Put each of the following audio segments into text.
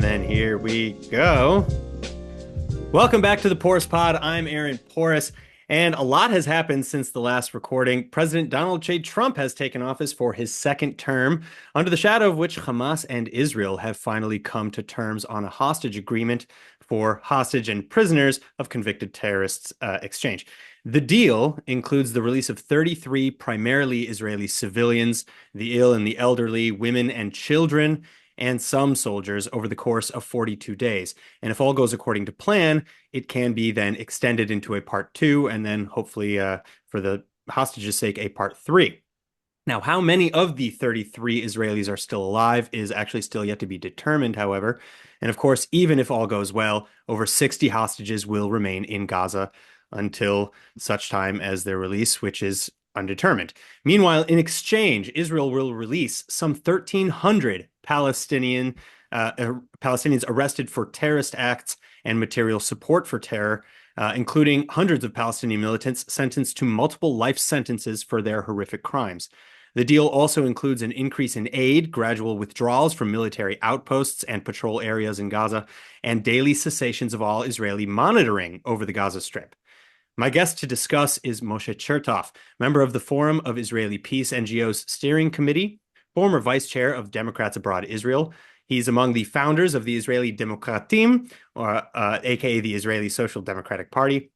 then here we go. Welcome back to the Poris Pod. I'm Aaron Poris, and a lot has happened since the last recording. President Donald J. Trump has taken office for his second term, under the shadow of which Hamas and Israel have finally come to terms on a hostage agreement for hostage and prisoners of convicted terrorists exchange. The deal includes the release of 33 primarily Israeli civilians, the ill and the elderly, women and children, and some soldiers over the course of 42 days. And if all goes according to plan, it can be then extended into a part 2, and then hopefully, for the hostages' sake, a part 3. Now, how many of the 33 Israelis are still alive is actually still yet to be determined, however. And of course, even if all goes well, over 60 hostages will remain in Gaza until such time as their release, which is undetermined. Meanwhile, in exchange, Israel will release some 1,300 Palestinians arrested for terrorist acts and material support for terror, including hundreds of Palestinian militants sentenced to multiple life sentences for their horrific crimes. The deal also includes an increase in aid, gradual withdrawals from military outposts and patrol areas in Gaza, and daily cessations of all Israeli monitoring over the Gaza Strip. My guest to discuss is Moshe Chertoff, member of the Forum of Israeli Peace NGOs Steering Committee, former vice chair of Democrats Abroad Israel. He's among the founders of the Israeli Democratim, aka the Israeli Social Democratic Party,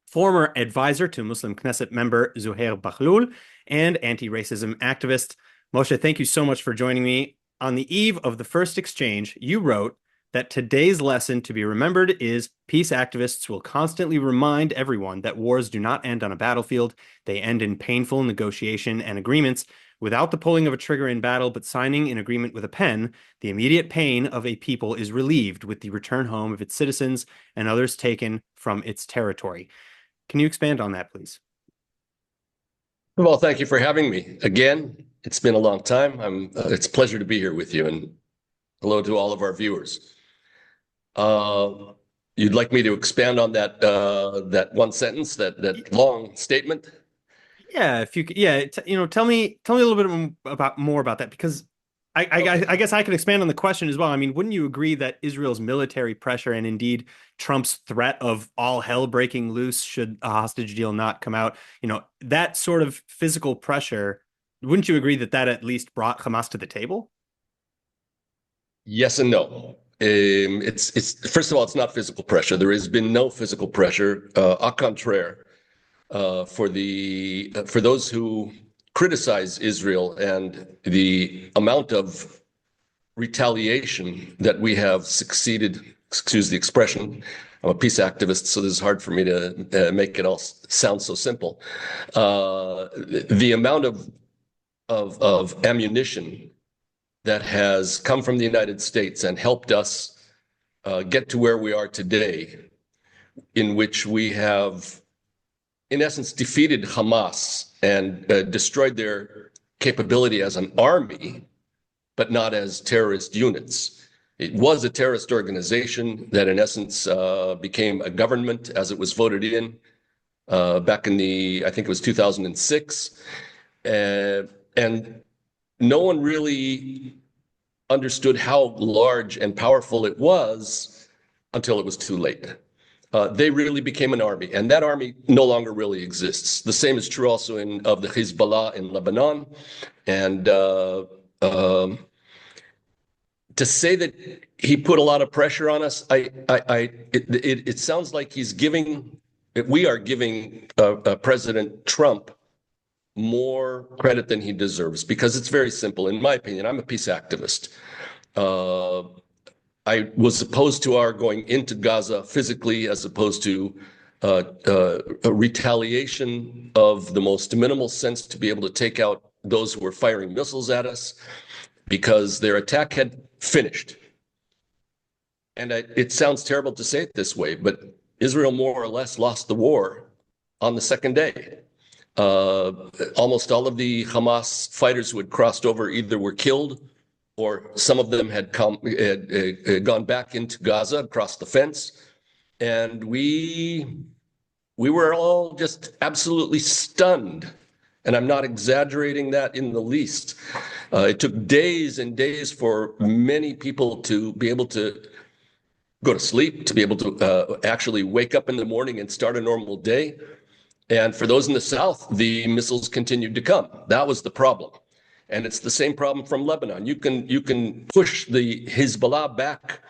former advisor to Muslim Knesset member Zouheir Bahloul, and anti-racism activist. Moshe, thank you so much for joining me. On the eve of the first exchange, you wrote that today's lesson to be remembered is peace activists will constantly remind everyone that wars do not end on a battlefield. They end in painful negotiation and agreements. Without the pulling of a trigger in battle, but signing an agreement with a pen, the immediate pain of a people is relieved with the return home of its citizens and others taken from its territory. Can you expand on that, please? Well, thank you for having me again. It's been a long time. It's a pleasure to be here with you, and hello to all of our viewers. You'd like me to expand on that one sentence, that long statement? Yeah, if you could, yeah, tell me a little bit more about that, because I guess I could expand on the question as well. I mean, wouldn't you agree that Israel's military pressure and indeed Trump's threat of all hell breaking loose should a hostage deal not come out, that sort of physical pressure, wouldn't you agree that at least brought Hamas to the table? Yes and no. It's first of all, it's not physical pressure. There has been no physical pressure. Au contraire. For those who criticize Israel and the amount of retaliation that we have succeeded, excuse the expression, I'm a peace activist, so this is hard for me to make it all sound so simple. The amount of ammunition that has come from the United States and helped us get to where we are today, in which we have in essence, defeated Hamas and destroyed their capability as an army, but not as terrorist units. It was a terrorist organization that, in essence, became a government as it was voted in back in I think it was 2006. And no one really understood how large and powerful it was until it was too late. They really became an army, and that army no longer really exists. The same is true also of the Hezbollah in Lebanon. And to say that he put a lot of pressure on us, it sounds like we are giving President Trump more credit than he deserves, because it's very simple. In my opinion, I'm a peace activist. I was opposed to our going into Gaza physically, as opposed to a retaliation of the most minimal sense to be able to take out those who were firing missiles at us, because their attack had finished. And it sounds terrible to say it this way, but Israel more or less lost the war on the second day. Almost all of the Hamas fighters who had crossed over either were killed, or some of them had gone back into Gaza across the fence. And we were all just absolutely stunned. And I'm not exaggerating that in the least. It took days and days for many people to be able to go to sleep, to be able to actually wake up in the morning and start a normal day. And for those in the south, the missiles continued to come. That was the problem. And it's the same problem from Lebanon. You can push the Hezbollah back,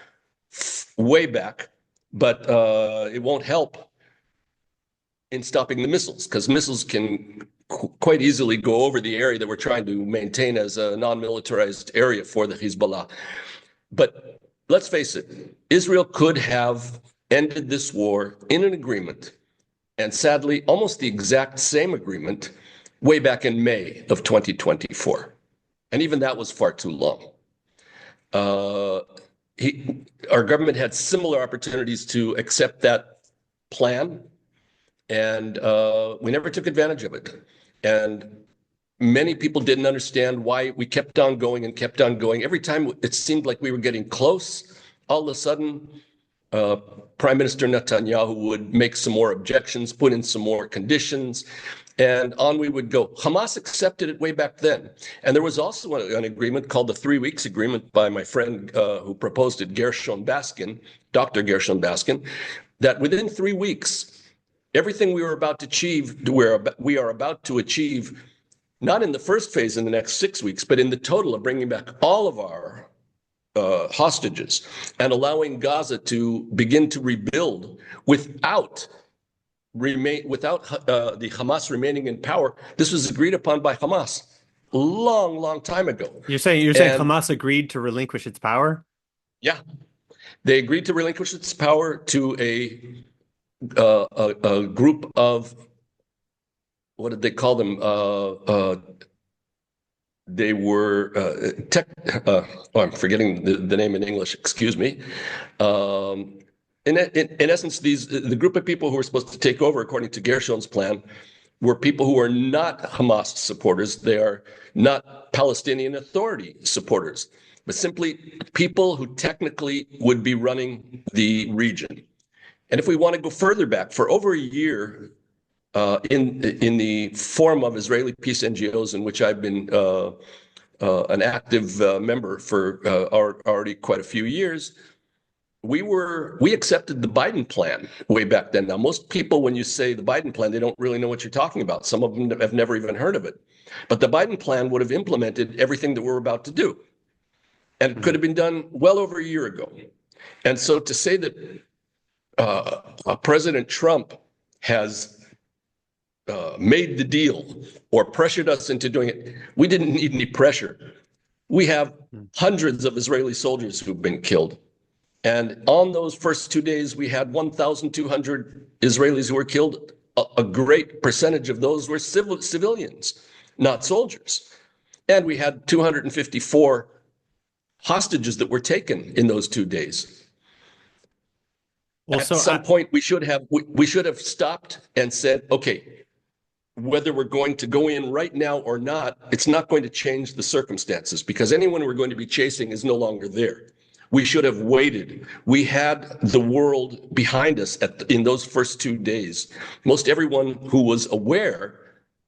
way back, but it won't help in stopping the missiles, because missiles can quite easily go over the area that we're trying to maintain as a non-militarized area for the Hezbollah. But let's face it, Israel could have ended this war in an agreement, and sadly, almost the exact same agreement way back in May of 2024. And even that was far too long. Our government had similar opportunities to accept that plan, and we never took advantage of it. And many people didn't understand why we kept on going and kept on going. Every time it seemed like we were getting close, all of a sudden, Prime Minister Netanyahu would make some more objections, put in some more conditions, and on we would go. Hamas accepted it way back then. And there was also an agreement called the 3 Weeks Agreement by my friend who proposed it, Gershon Baskin, Dr. Gershon Baskin, that within 3 weeks, everything we were about to achieve, we are about to achieve, not in the first phase in the next 6 weeks, but in the total of bringing back all of our hostages and allowing Gaza to begin to rebuild without the Hamas remaining in power. This was agreed upon by Hamas long time ago. You're saying Hamas agreed to relinquish its power? Yeah, they agreed to relinquish its power to a group of, what did they call them? They were I'm forgetting the name in English. Excuse me. In essence, the group of people who were supposed to take over, according to Gershon's plan, were people who are not Hamas supporters. They are not Palestinian Authority supporters, but simply people who technically would be running the region. And if we want to go further back, for over a year, in the form of Israeli peace NGOs, in which I've been an active member for already quite a few years, we accepted the Biden plan way back then. Now, most people, when you say the Biden plan, they don't really know what you're talking about. Some of them have never even heard of it. But the Biden plan would have implemented everything that we're about to do. And it could have been done well over a year ago. And so to say that President Trump has made the deal or pressured us into doing it, we didn't need any pressure. We have hundreds of Israeli soldiers who've been killed. And on those first 2 days, we had 1,200 Israelis who were killed. A great percentage of those were civilians, not soldiers. And we had 254 hostages that were taken in those 2 days. Well, at some point, we should have stopped and said, okay, whether we're going to go in right now or not, it's not going to change the circumstances, because anyone we're going to be chasing is no longer there. We should have waited. We had the world behind us in those first 2 days. Most everyone who was aware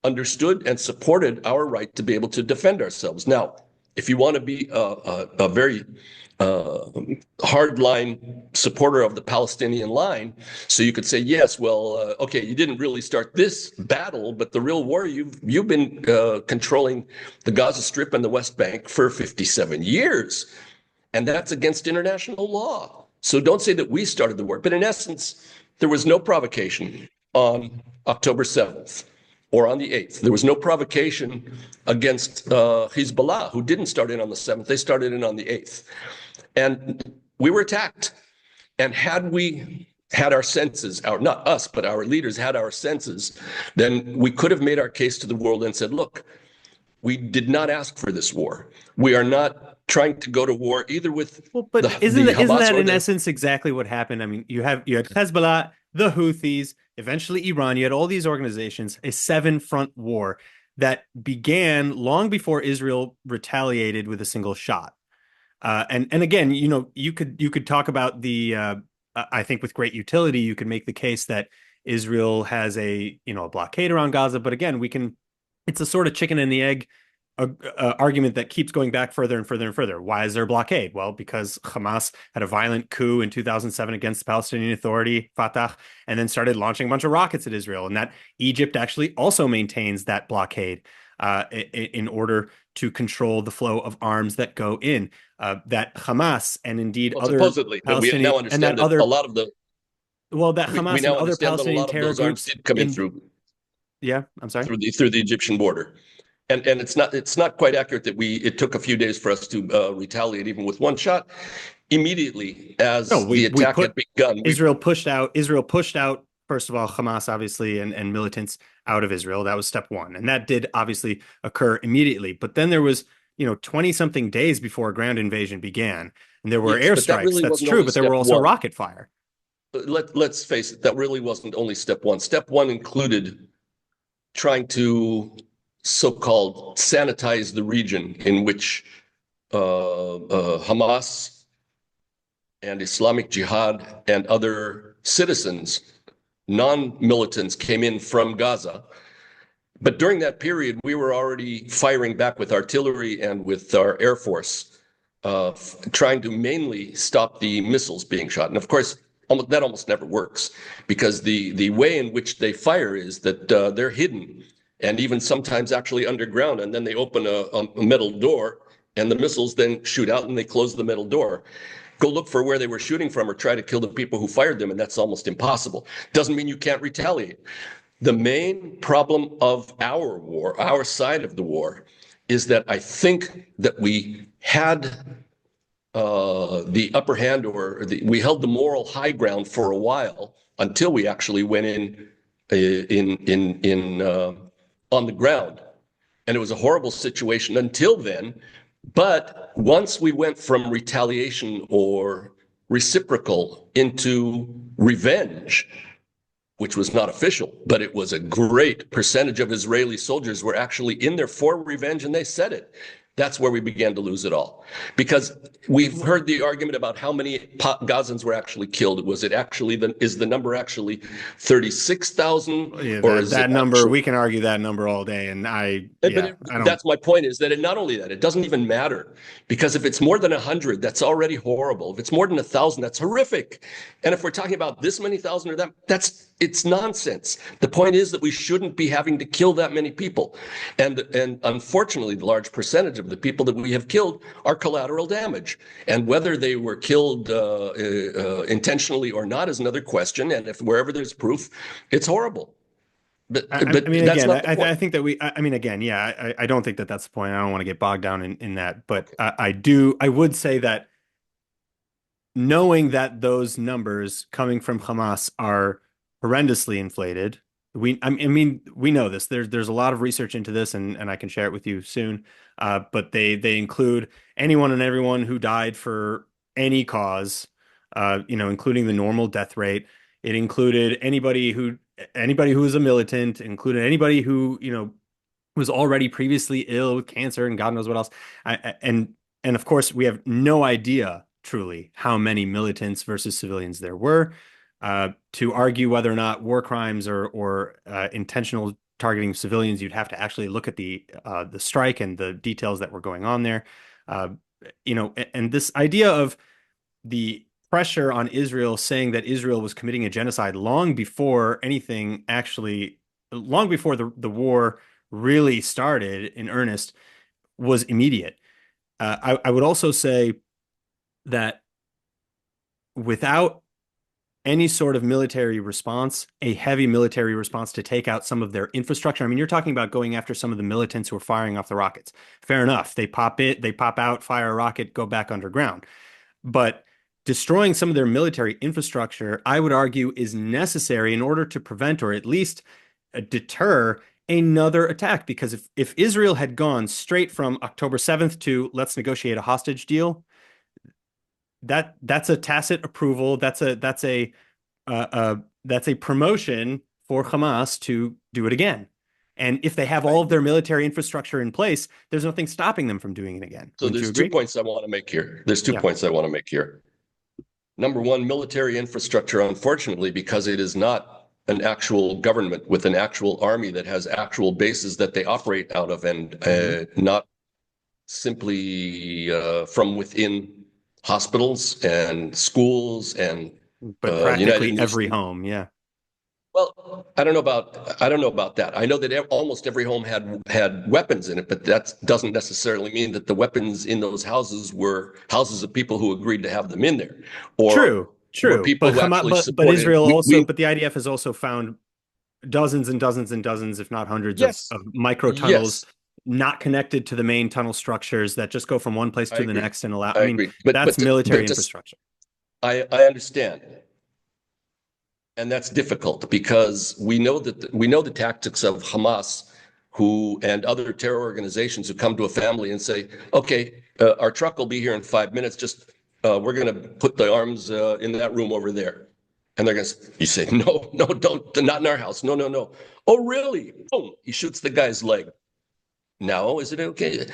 understood and supported our right to be able to defend ourselves. Now, if you want to be a very hardline supporter of the Palestinian line, so you could say, yes, well, okay, you didn't really start this battle, but the real war, you've been controlling the Gaza Strip and the West Bank for 57 years. And that's against international law. So don't say that we started the war. But in essence, there was no provocation on October 7th or on the 8th. There was no provocation against Hezbollah, who didn't start in on the 7th. They started in on the 8th. And we were attacked. And had we had our senses, not us, but our leaders had our senses, then we could have made our case to the world and said, look, we did not ask for this war. We are not trying to go to war either with isn't that in essence exactly what happened? I mean, you had Hezbollah, the Houthis, eventually Iran. You had all these organizations, a 7-front war that began long before Israel retaliated with a single shot. And again, you could talk about the I think with great utility, you could make the case that Israel has a blockade around Gaza. But again, it's a sort of chicken and the egg argument that keeps going back further and further and further. Why is there a blockade? Well, because Hamas had a violent coup in 2007 against the Palestinian Authority, Fatah, and then started launching a bunch of rockets at Israel, and that Egypt actually also maintains that blockade in order to control the flow of arms that go in. That Hamas and indeed Well, other supposedly, but we Palestinian now and that understand that a other lot of the well, that we Hamas and now other understand that a Palestinian lot of terror those arms groups did come in in yeah, I'm sorry. through the Egyptian border. And it's not quite accurate that it took a few days for us to retaliate even with one shot. Immediately No, as the we attack put had begun, Israel pushed out, first of all, Hamas, obviously, and militants out of Israel. That was step one. And that did obviously occur immediately. But then there was, 20 something days before a ground invasion began. And there were yes, but that airstrikes. really That's wasn't true. only But there were step also one. rocket fire. Let's face it, that really wasn't only step one. Step one included trying to so-called sanitize the region in which Hamas and Islamic Jihad and other citizens, non-militants, came in from Gaza. But during that period, we were already firing back with artillery and with our Air Force, trying to mainly stop the missiles being shot. And of course, that almost never works, because the way in which they fire is that they're hidden and even sometimes actually underground, and then they open a metal door and the missiles then shoot out and they close the metal door. Go look for where they were shooting from or try to kill the people who fired them, and that's almost impossible. Doesn't mean you can't retaliate. The main problem of our war, our side of the war, is that I think that we had the upper hand, or we held the moral high ground for a while until we actually went in on the ground, and it was a horrible situation until then. But once we went from retaliation or reciprocal into revenge, which was not official, but it was a great percentage of Israeli soldiers were actually in there for revenge, and they said it. That's where we began to lose it all, because we've heard the argument about how many Gazans were actually killed. Was it actually is the number actually 36,000, Yeah, or is that it number, actually? we can argue that number all day. And I don't. That's my point, is that not only that, it doesn't even matter, because if it's more than 100, that's already horrible. If it's more than 1,000, that's horrific. And if we're talking about this many thousand or that, it's nonsense. The point is that we shouldn't be having to kill that many people. And unfortunately, the large percentage of the people that we have killed are collateral damage. And whether they were killed intentionally or not is another question. And if wherever there's proof, it's horrible. But I mean, that's again, not the point. I think that I mean, again, yeah, I don't think that that's the point. I don't want to get bogged down in that, but I would say that knowing that those numbers coming from Hamas are horrendously inflated, I mean, we know this. There's a lot of research into this, and I can share it with you soon. But they include anyone and everyone who died for any cause, including the normal death rate. It included anybody who was a militant, included anybody who, was already previously ill with cancer and God knows what else. And of course, we have no idea truly how many militants versus civilians there were. To argue whether or not war crimes or intentional targeting of civilians, you'd have to actually look at the strike and the details that were going on there. Uh, and this idea of the pressure on Israel saying that Israel was committing a genocide long before long before the war really started in earnest, was immediate. I would also say that without any sort of military response, a heavy military response to take out some of their infrastructure. I mean, you're talking about going after some of the militants who are firing off the rockets. Fair enough. They pop out, fire a rocket, go back underground. But destroying some of their military infrastructure, I would argue, is necessary in order to prevent or at least deter another attack. Because if Israel had gone straight from October 7th to let's negotiate a hostage deal, that's a tacit approval. That's a promotion for Hamas to do it again. And if they have all of their military infrastructure in place, there's nothing stopping them from doing it again. So Wouldn't you there's agree? 2 points I want to make here. There's two points I want to make here. Number one, military infrastructure, unfortunately, because it is not an actual government with an actual army that has actual bases that they operate out of, and not simply from within hospitals and schools and But United practically every Nations. home, yeah. Well, I don't know about that. I know that almost every home had weapons in it, but that doesn't necessarily mean that the weapons in those houses were houses of people who agreed to have them in there, or True, were true. people who actually But supported. Israel also, We but the IDF has also found dozens and dozens and dozens, if not hundreds Yes, of micro tunnels yes, not connected to the main tunnel structures that just go from one place I to the agree. next and allow, I I mean, agree. But that's military just infrastructure. I understand. And that's difficult because we know the tactics of Hamas, who and other terror organizations who come to a family and say, "Okay, our truck will be here in 5 minutes. Just we're going to put the arms in that room over there." And they're going to, you say, "No, no, don't, not in our house. No, no, no." "Oh, really?" Boom! He shoots the guy's leg. Now, is it okay?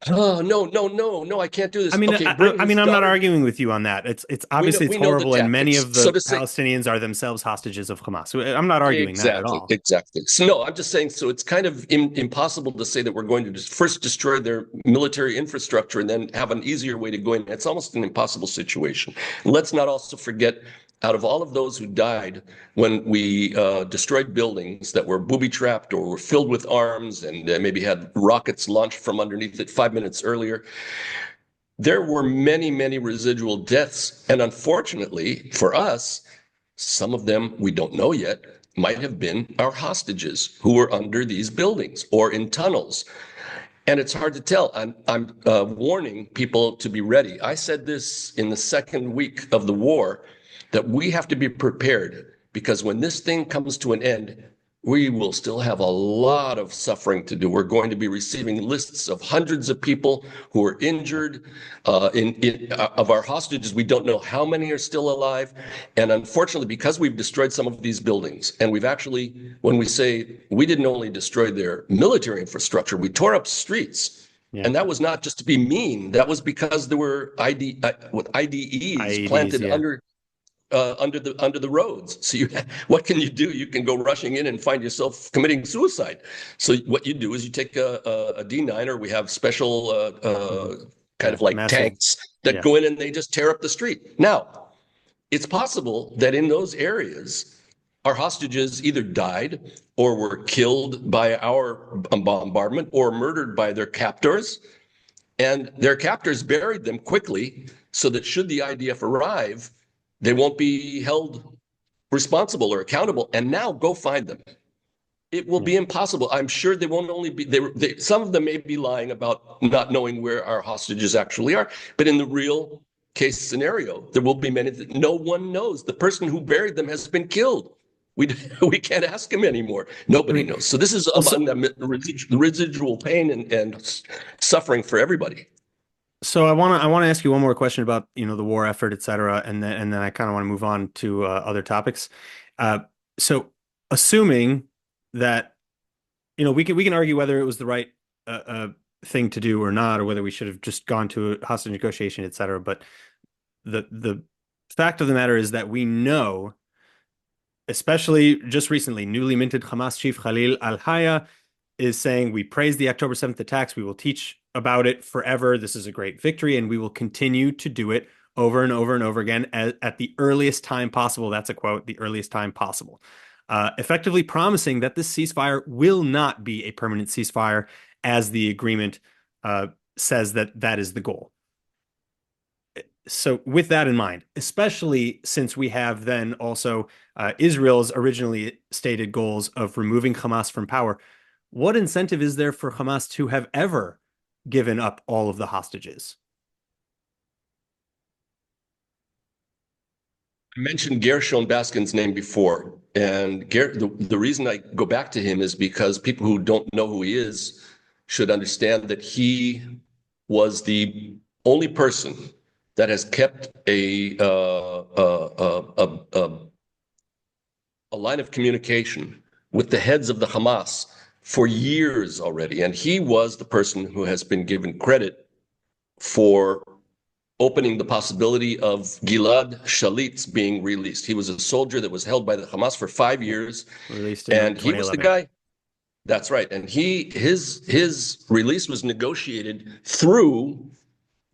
"Oh, no, no, no, no! I can't do I this." mean, "Okay, bring I mean, his I'm not daughter." arguing with you on that. It's obviously it's We know the horrible, and many tactics. of So the to say, Palestinians are themselves hostages of Hamas. I'm not arguing that at exactly, all. exactly. So no, I'm just saying, so it's kind of impossible to say that we're going to just first destroy their military infrastructure and then have an easier way to go in. It's almost an impossible situation. Let's not also forget, out of all of those who died when we destroyed buildings that were booby-trapped or were filled with arms and maybe had rockets launched from underneath it 5 minutes earlier, there were many, many residual deaths. And unfortunately for us, some of them we don't know yet might have been our hostages who were under these buildings or in tunnels. And it's hard to tell. I'm warning people to be ready. I said this in the second week of the war, that we have to be prepared, because when this thing comes to an end, we will still have a lot of suffering to do. We're going to be receiving lists of hundreds of people who are injured. Of our hostages, we don't know how many are still alive. And unfortunately, because we've destroyed some of these buildings, and we've actually, when we say we didn't only destroy their military infrastructure, we tore up streets. Yeah, And that was not just to be mean. That was because there were IDEs IEDs. planted Yeah, under the roads. So what can you do? You can go rushing in and find yourself committing suicide. So what you do is you take a D9, or we have special kind yeah, of like massive. tanks that Yeah, go in and they just tear up the street. Now, it's possible that in those areas, our hostages either died or were killed by our bombardment or murdered by their captors, and their captors buried them quickly so that should the IDF arrive, they won't be held responsible or accountable. And now go find them. It will yeah. be impossible. I'm sure they won't only be, some of them may be lying about not knowing where our hostages actually are, but in the real case scenario, there will be many that no one knows. The person who buried them has been killed. We can't ask him anymore. I Nobody mean, knows. So this is also, among the residual pain and suffering for everybody. so I want to ask you one more question about, the war effort, et cetera, and then I kind of want to move on to other topics. Uh, so assuming that, we can argue whether it was the right thing to do or not, or whether we should have just gone to a hostage negotiation, et cetera. But the fact of the matter is that we know, especially just recently, newly minted Hamas chief Khalil al-Hayya is saying, we praise the October 7th attacks. We will teach about it forever. This is a great victory, and we will continue to do it over and over and over again at the earliest time possible. That's a quote, the earliest time possible. Effectively promising that this ceasefire will not be a permanent ceasefire, as the agreement says that is the goal. So with that in mind, especially since we have then also Israel's originally stated goals of removing Hamas from power, what incentive is there for Hamas to have ever given up all of the hostages? I mentioned Gershon Baskin's name before, and the reason I go back to him is because people who don't know who he is should understand that he was the only person that has kept a line of communication with the heads of the Hamas for years already, and he was the person who has been given credit for opening the possibility of Gilad Shalit being released. He was a soldier that was held by the Hamas for 5 years, Released in and he was the 2011. guy. That's right, and his release was negotiated through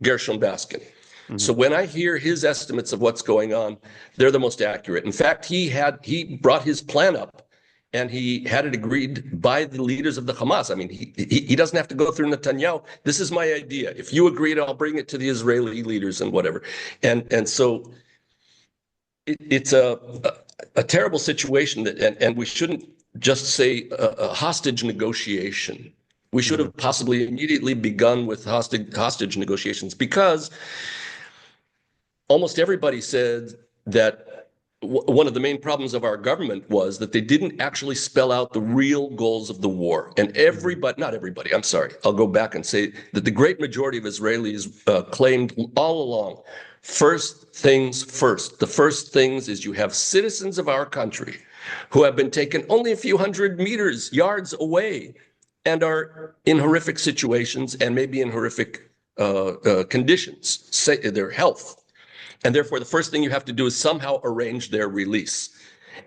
Gershon Baskin. So when I hear his estimates of what's going on, they're the most accurate. In fact, he brought his plan up and he had it agreed by the leaders of the Hamas. I mean, he doesn't have to go through Netanyahu. This is my idea. If you agree, I'll bring it to the Israeli leaders and whatever. And so it's a terrible situation and we shouldn't just say a hostage negotiation. We should have possibly immediately begun with hostage negotiations, because almost everybody said that one of the main problems of our government was that they didn't actually spell out the real goals of the war. And not everybody, I'm sorry, I'll go back and say that the great majority of Israelis claimed all along, first things first. The first things is you have citizens of our country who have been taken only a few hundred yards away and are in horrific situations and maybe in horrific conditions, say their health. And therefore, the first thing you have to do is somehow arrange their release.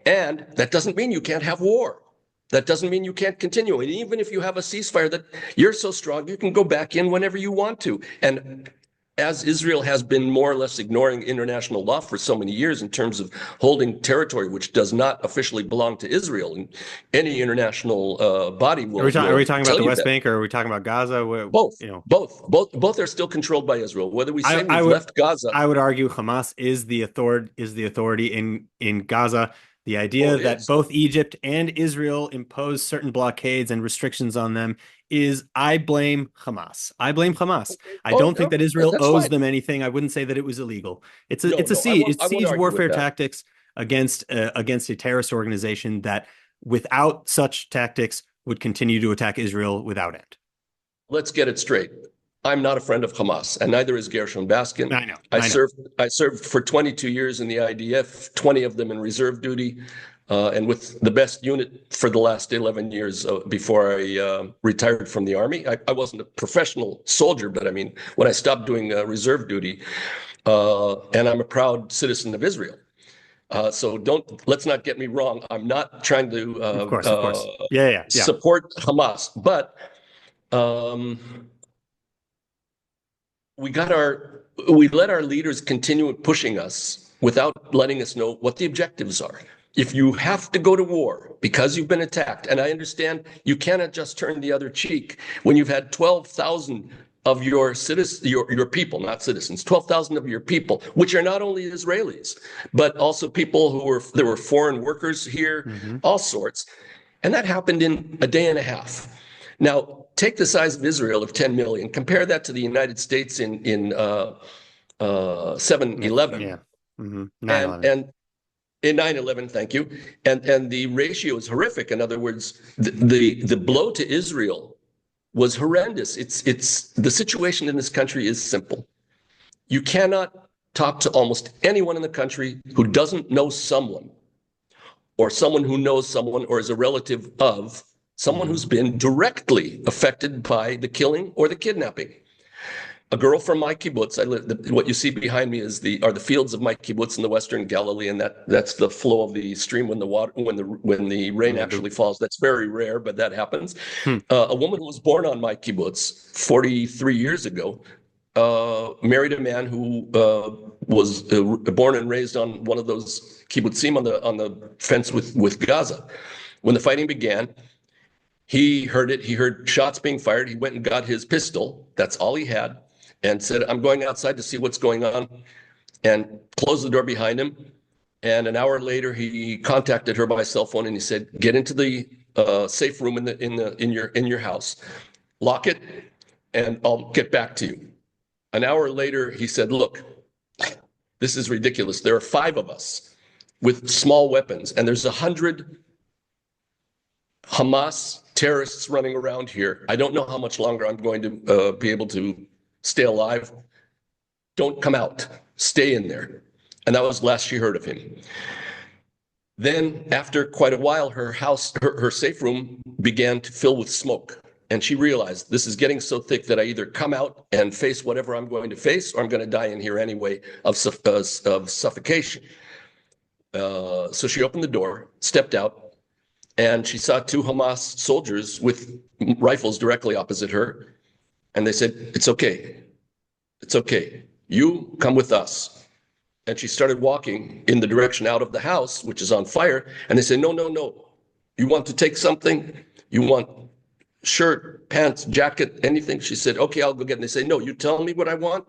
And that doesn't mean you can't have war. That doesn't mean you can't continue. And even if you have a ceasefire, that you're so strong, you can go back in whenever you want to. And as Israel has been more or less ignoring international law for so many years in terms of holding territory which does not officially belong to Israel, and any international body will. Are we talking about the West that. Bank, or are we talking about Gaza? Both, You know, both are still controlled by Israel. Whether we say we've left Gaza, I would argue Hamas is the authority in Gaza. The idea that both Egypt and Israel impose certain blockades and restrictions on them is, I blame Hamas. I blame Hamas. I don't think that Israel owes them anything. I wouldn't say that it was illegal. It's siege warfare tactics against a terrorist organization that, without such tactics, would continue to attack Israel without end. Let's get it straight. I'm not a friend of Hamas, and neither is Gershon Baskin. I know. I served for 22 years in the IDF, 20 of them in reserve duty, and with the best unit for the last 11 years before I retired from the Army. I wasn't a professional soldier, but I mean, when I stopped doing reserve duty, and I'm a proud citizen of Israel. So let's not get me wrong. I'm not trying to of course. Yeah. support Hamas, but we let our leaders continue pushing us without letting us know what the objectives are. If you have to go to war because you've been attacked, and I understand you cannot just turn the other cheek when you've had 12,000 of your citizens, your people, not citizens, 12,000 of your people, which are not only Israelis, but also people there were foreign workers here, all sorts. And that happened in a day and a half. Now, take the size of Israel of 10 million, compare that to the United States in 7/11. Yeah. 9/11. And in 9/11, thank you. And the ratio is horrific. In other words, the blow to Israel was horrendous. It's the situation in this country is simple. You cannot talk to almost anyone in the country who doesn't know someone, or someone who knows someone, or is a relative of someone who's been directly affected by the killing or the kidnapping. A girl from my kibbutz, what you see behind me are the fields of my kibbutz in the Western Galilee, and that's the flow of the stream when the rain actually falls. That's very rare, but that happens. A woman who was born on my kibbutz 43 years ago married a man who was born and raised on one of those kibbutzim on the fence with Gaza. When the fighting began, he heard it. He heard shots being fired. He went and got his pistol. That's all he had, and said, "I'm going outside to see what's going on," and closed the door behind him. And an hour later, he contacted her by cell phone, and he said, "Get into the safe room in your house, lock it, and I'll get back to you." An hour later, he said, "Look, this is ridiculous. There are 5 of us with small weapons, and there's 100 Hamas terrorists running around here. I don't know how much longer I'm going to be able to stay alive. Don't come out. Stay in there." And that was last she heard of him. Then, after quite a while, her safe room began to fill with smoke. And she realized this is getting so thick that I either come out and face whatever I'm going to face, or I'm going to die in here anyway of suffocation. So she opened the door, stepped out, and she saw two Hamas soldiers with rifles directly opposite her. And they said, "It's okay. It's okay. You come with us." And she started walking in the direction out of the house, which is on fire. And they said, "No, no, no. You want to take something? You want shirt, pants, jacket, anything?" She said, "Okay, I'll go get it." And they say, "No, you tell me what I want.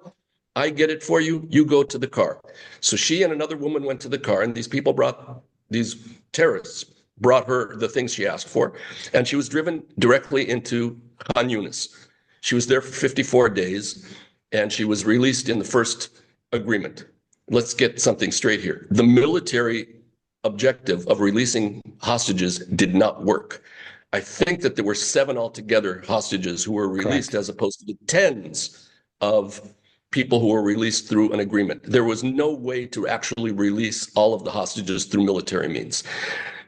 I get it for you. You go to the car." So she and another woman went to the car, and these terrorists brought her the things she asked for. And she was driven directly into Khan Yunis. She was there for 54 days, and she was released in the first agreement. Let's get something straight here. The military objective of releasing hostages did not work. I think that there were 7 altogether hostages who were released, correct, as opposed to the tens of people who were released through an agreement. There was no way to actually release all of the hostages through military means.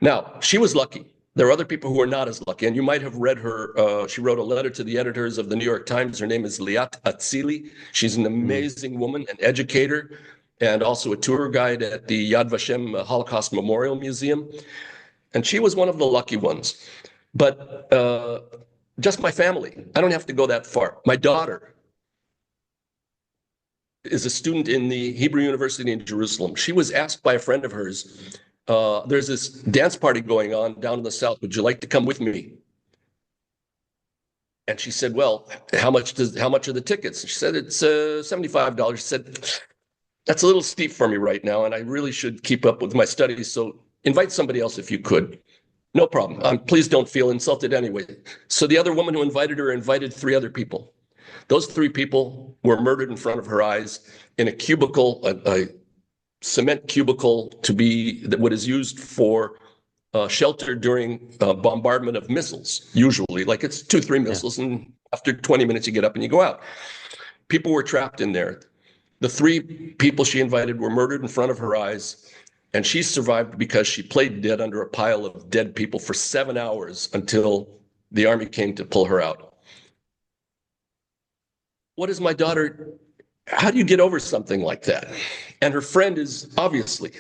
Now, she was lucky. There are other people who are not as lucky, and you might have read her. She wrote a letter to the editors of the New York Times. Her name is Liat Atzili. She's an amazing woman, an educator, and also a tour guide at the Yad Vashem Holocaust Memorial Museum. And she was one of the lucky ones. But just my family, I don't have to go that far. My daughter is a student in the Hebrew University in Jerusalem. She was asked by a friend of hers, there's this dance party going on down in the south. Would you like to come with me? And she said, "Well, how much are the tickets?" She said, "It's $75. She said, "That's a little steep for me right now, and I really should keep up with my studies. So invite somebody else if you could." "No problem. Please don't feel insulted anyway." So the other woman who invited her invited 3 other people. Those 3 people were murdered in front of her eyes in a cubicle, a cement cubicle what is used for shelter during bombardment of missiles, usually. Like it's 2-3 missiles, and after 20 minutes you get up and you go out. People were trapped in there. The 3 people she invited were murdered in front of her eyes, and she survived because she played dead under a pile of dead people for 7 hours until the army came to pull her out. What is my daughter? How do you get over something like that? And her friend is obviously,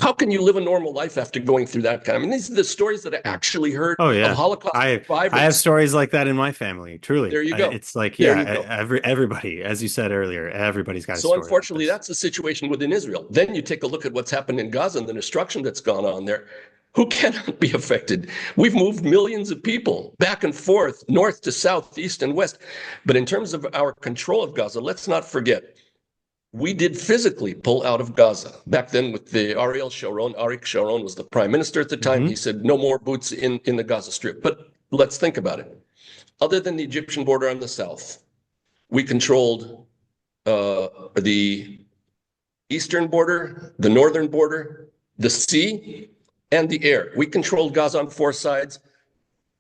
how can you live a normal life after going through that kind? I mean, these are the stories that I actually heard of Holocaust survivors. I have stories like that in my family, truly. There you go. It's like, everybody, as you said earlier, everybody's got a story. So unfortunately, that's the situation within Israel. Then you take a look at what's happened in Gaza and the destruction that's gone on there. Who cannot be affected? We've moved millions of people back and forth, north to south, east and west. But in terms of our control of Gaza, let's not forget, we did physically pull out of Gaza. Back then with the Ariel Sharon, Arik Sharon was the prime minister at the time. He said, no more boots in the Gaza Strip. But let's think about it. Other than the Egyptian border on the south, we controlled the eastern border, the northern border, the sea, and the air. We controlled Gaza on 4 sides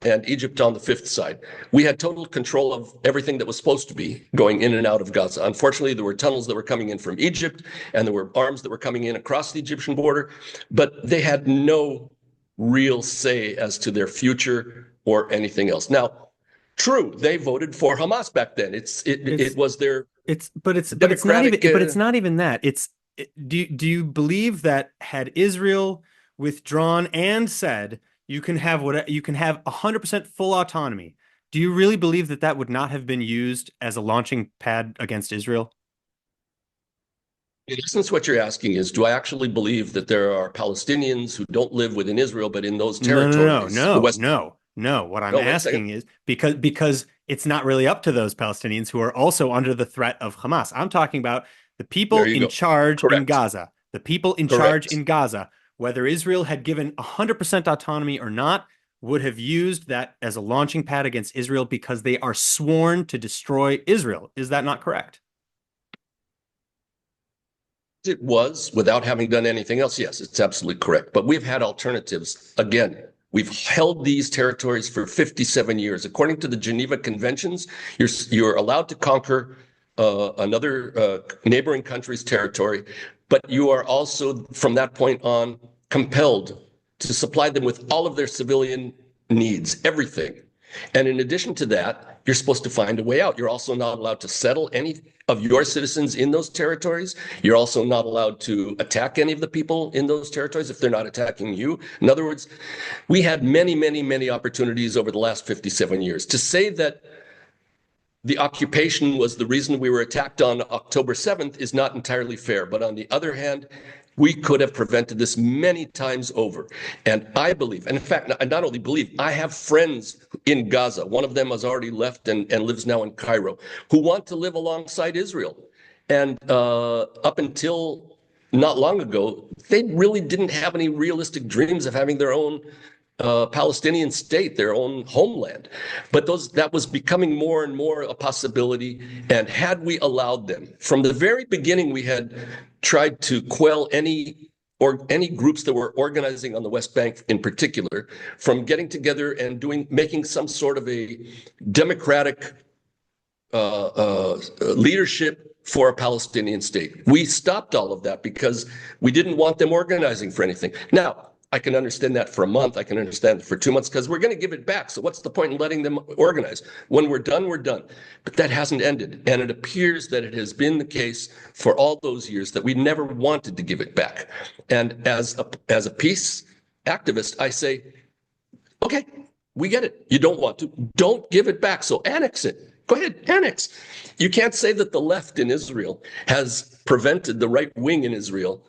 and Egypt on the 5th side. We had total control of everything that was supposed to be going in and out of Gaza. Unfortunately, there were tunnels that were coming in from Egypt, and there were arms that were coming in across the Egyptian border, but they had no real say as to their future or anything else. Now, true, they voted for Hamas back then. It was their but it's not even that. Do you believe that had Israel withdrawn and said you can have 100% full autonomy, do you really believe that would not have been used as a launching pad against Israel? In essence, what you're asking is, do I actually believe that there are Palestinians who don't live within Israel, but in those territories? No. What I'm asking is because it's not really up to those Palestinians who are also under the threat of Hamas. I'm talking about the people in charge in Gaza. The people in charge in Gaza, whether Israel had given 100% autonomy or not, would have used that as a launching pad against Israel because they are sworn to destroy Israel. Is that not correct? It was, without having done anything else. Yes, it's absolutely correct. But we've had alternatives. Again, we've held these territories for 57 years. According to the Geneva Conventions, you're allowed to conquer another neighboring country's territory, but you are also, from that point on, compelled to supply them with all of their civilian needs, everything. And in addition to that, you're supposed to find a way out. You're also not allowed to settle any of your citizens in those territories. You're also not allowed to attack any of the people in those territories if they're not attacking you. In other words, we had many, many, many opportunities over the last 57 years. To say that the occupation was the reason we were attacked on October 7th is not entirely fair. But on the other hand, we could have prevented this many times over. And I believe, and in fact, I not only believe, I have friends in Gaza. One of them has already left and lives now in Cairo, who want to live alongside Israel. And up until not long ago, they really didn't have any realistic dreams of having their own Palestinian state, their own homeland. But that was becoming more and more a possibility. And had we allowed them, from the very beginning, we had tried to quell any groups that were organizing on the West Bank in particular from getting together and making some sort of a democratic leadership for a Palestinian state. We stopped all of that because we didn't want them organizing for anything. Now, I can understand that for a month. I can understand it for 2 months because we're going to give it back. So what's the point in letting them organize? When we're done, we're done. But that hasn't ended. And it appears that it has been the case for all those years that we never wanted to give it back. And as a peace activist, I say, okay, we get it. You don't want to. Don't give it back. So annex it. Go ahead, annex. You can't say that the left in Israel has prevented the right wing in Israel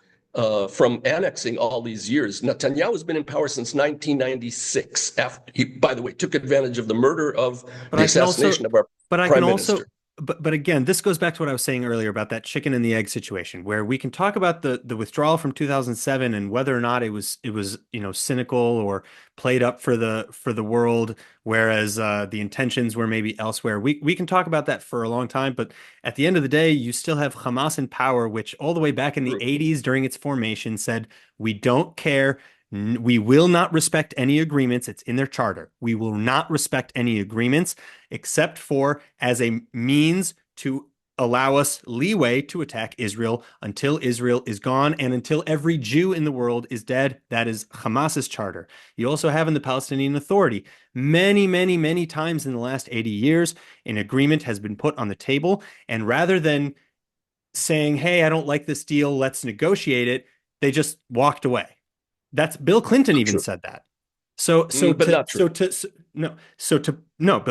from annexing all these years. Netanyahu has been in power since 1996. After he, by the way, took advantage of the murder of the assassination of our prime minister. But again, this goes back to what I was saying earlier about that chicken and the egg situation, where we can talk about the withdrawal from 2007 and whether or not it was cynical or played up for the world, whereas the intentions were maybe elsewhere. We can talk about that for a long time, but at the end of the day, you still have Hamas in power, which all the way back in the 80s during its formation said, we don't care. We will not respect any agreements. It's in their charter. We will not respect any agreements except for as a means to allow us leeway to attack Israel until Israel is gone and until every Jew in the world is dead. That is Hamas's charter. You also have in the Palestinian Authority, many, many, many times in the last 80 years, an agreement has been put on the table. And rather than saying, hey, I don't like this deal, let's negotiate it, they just walked away. That's Bill Clinton even said that. Bill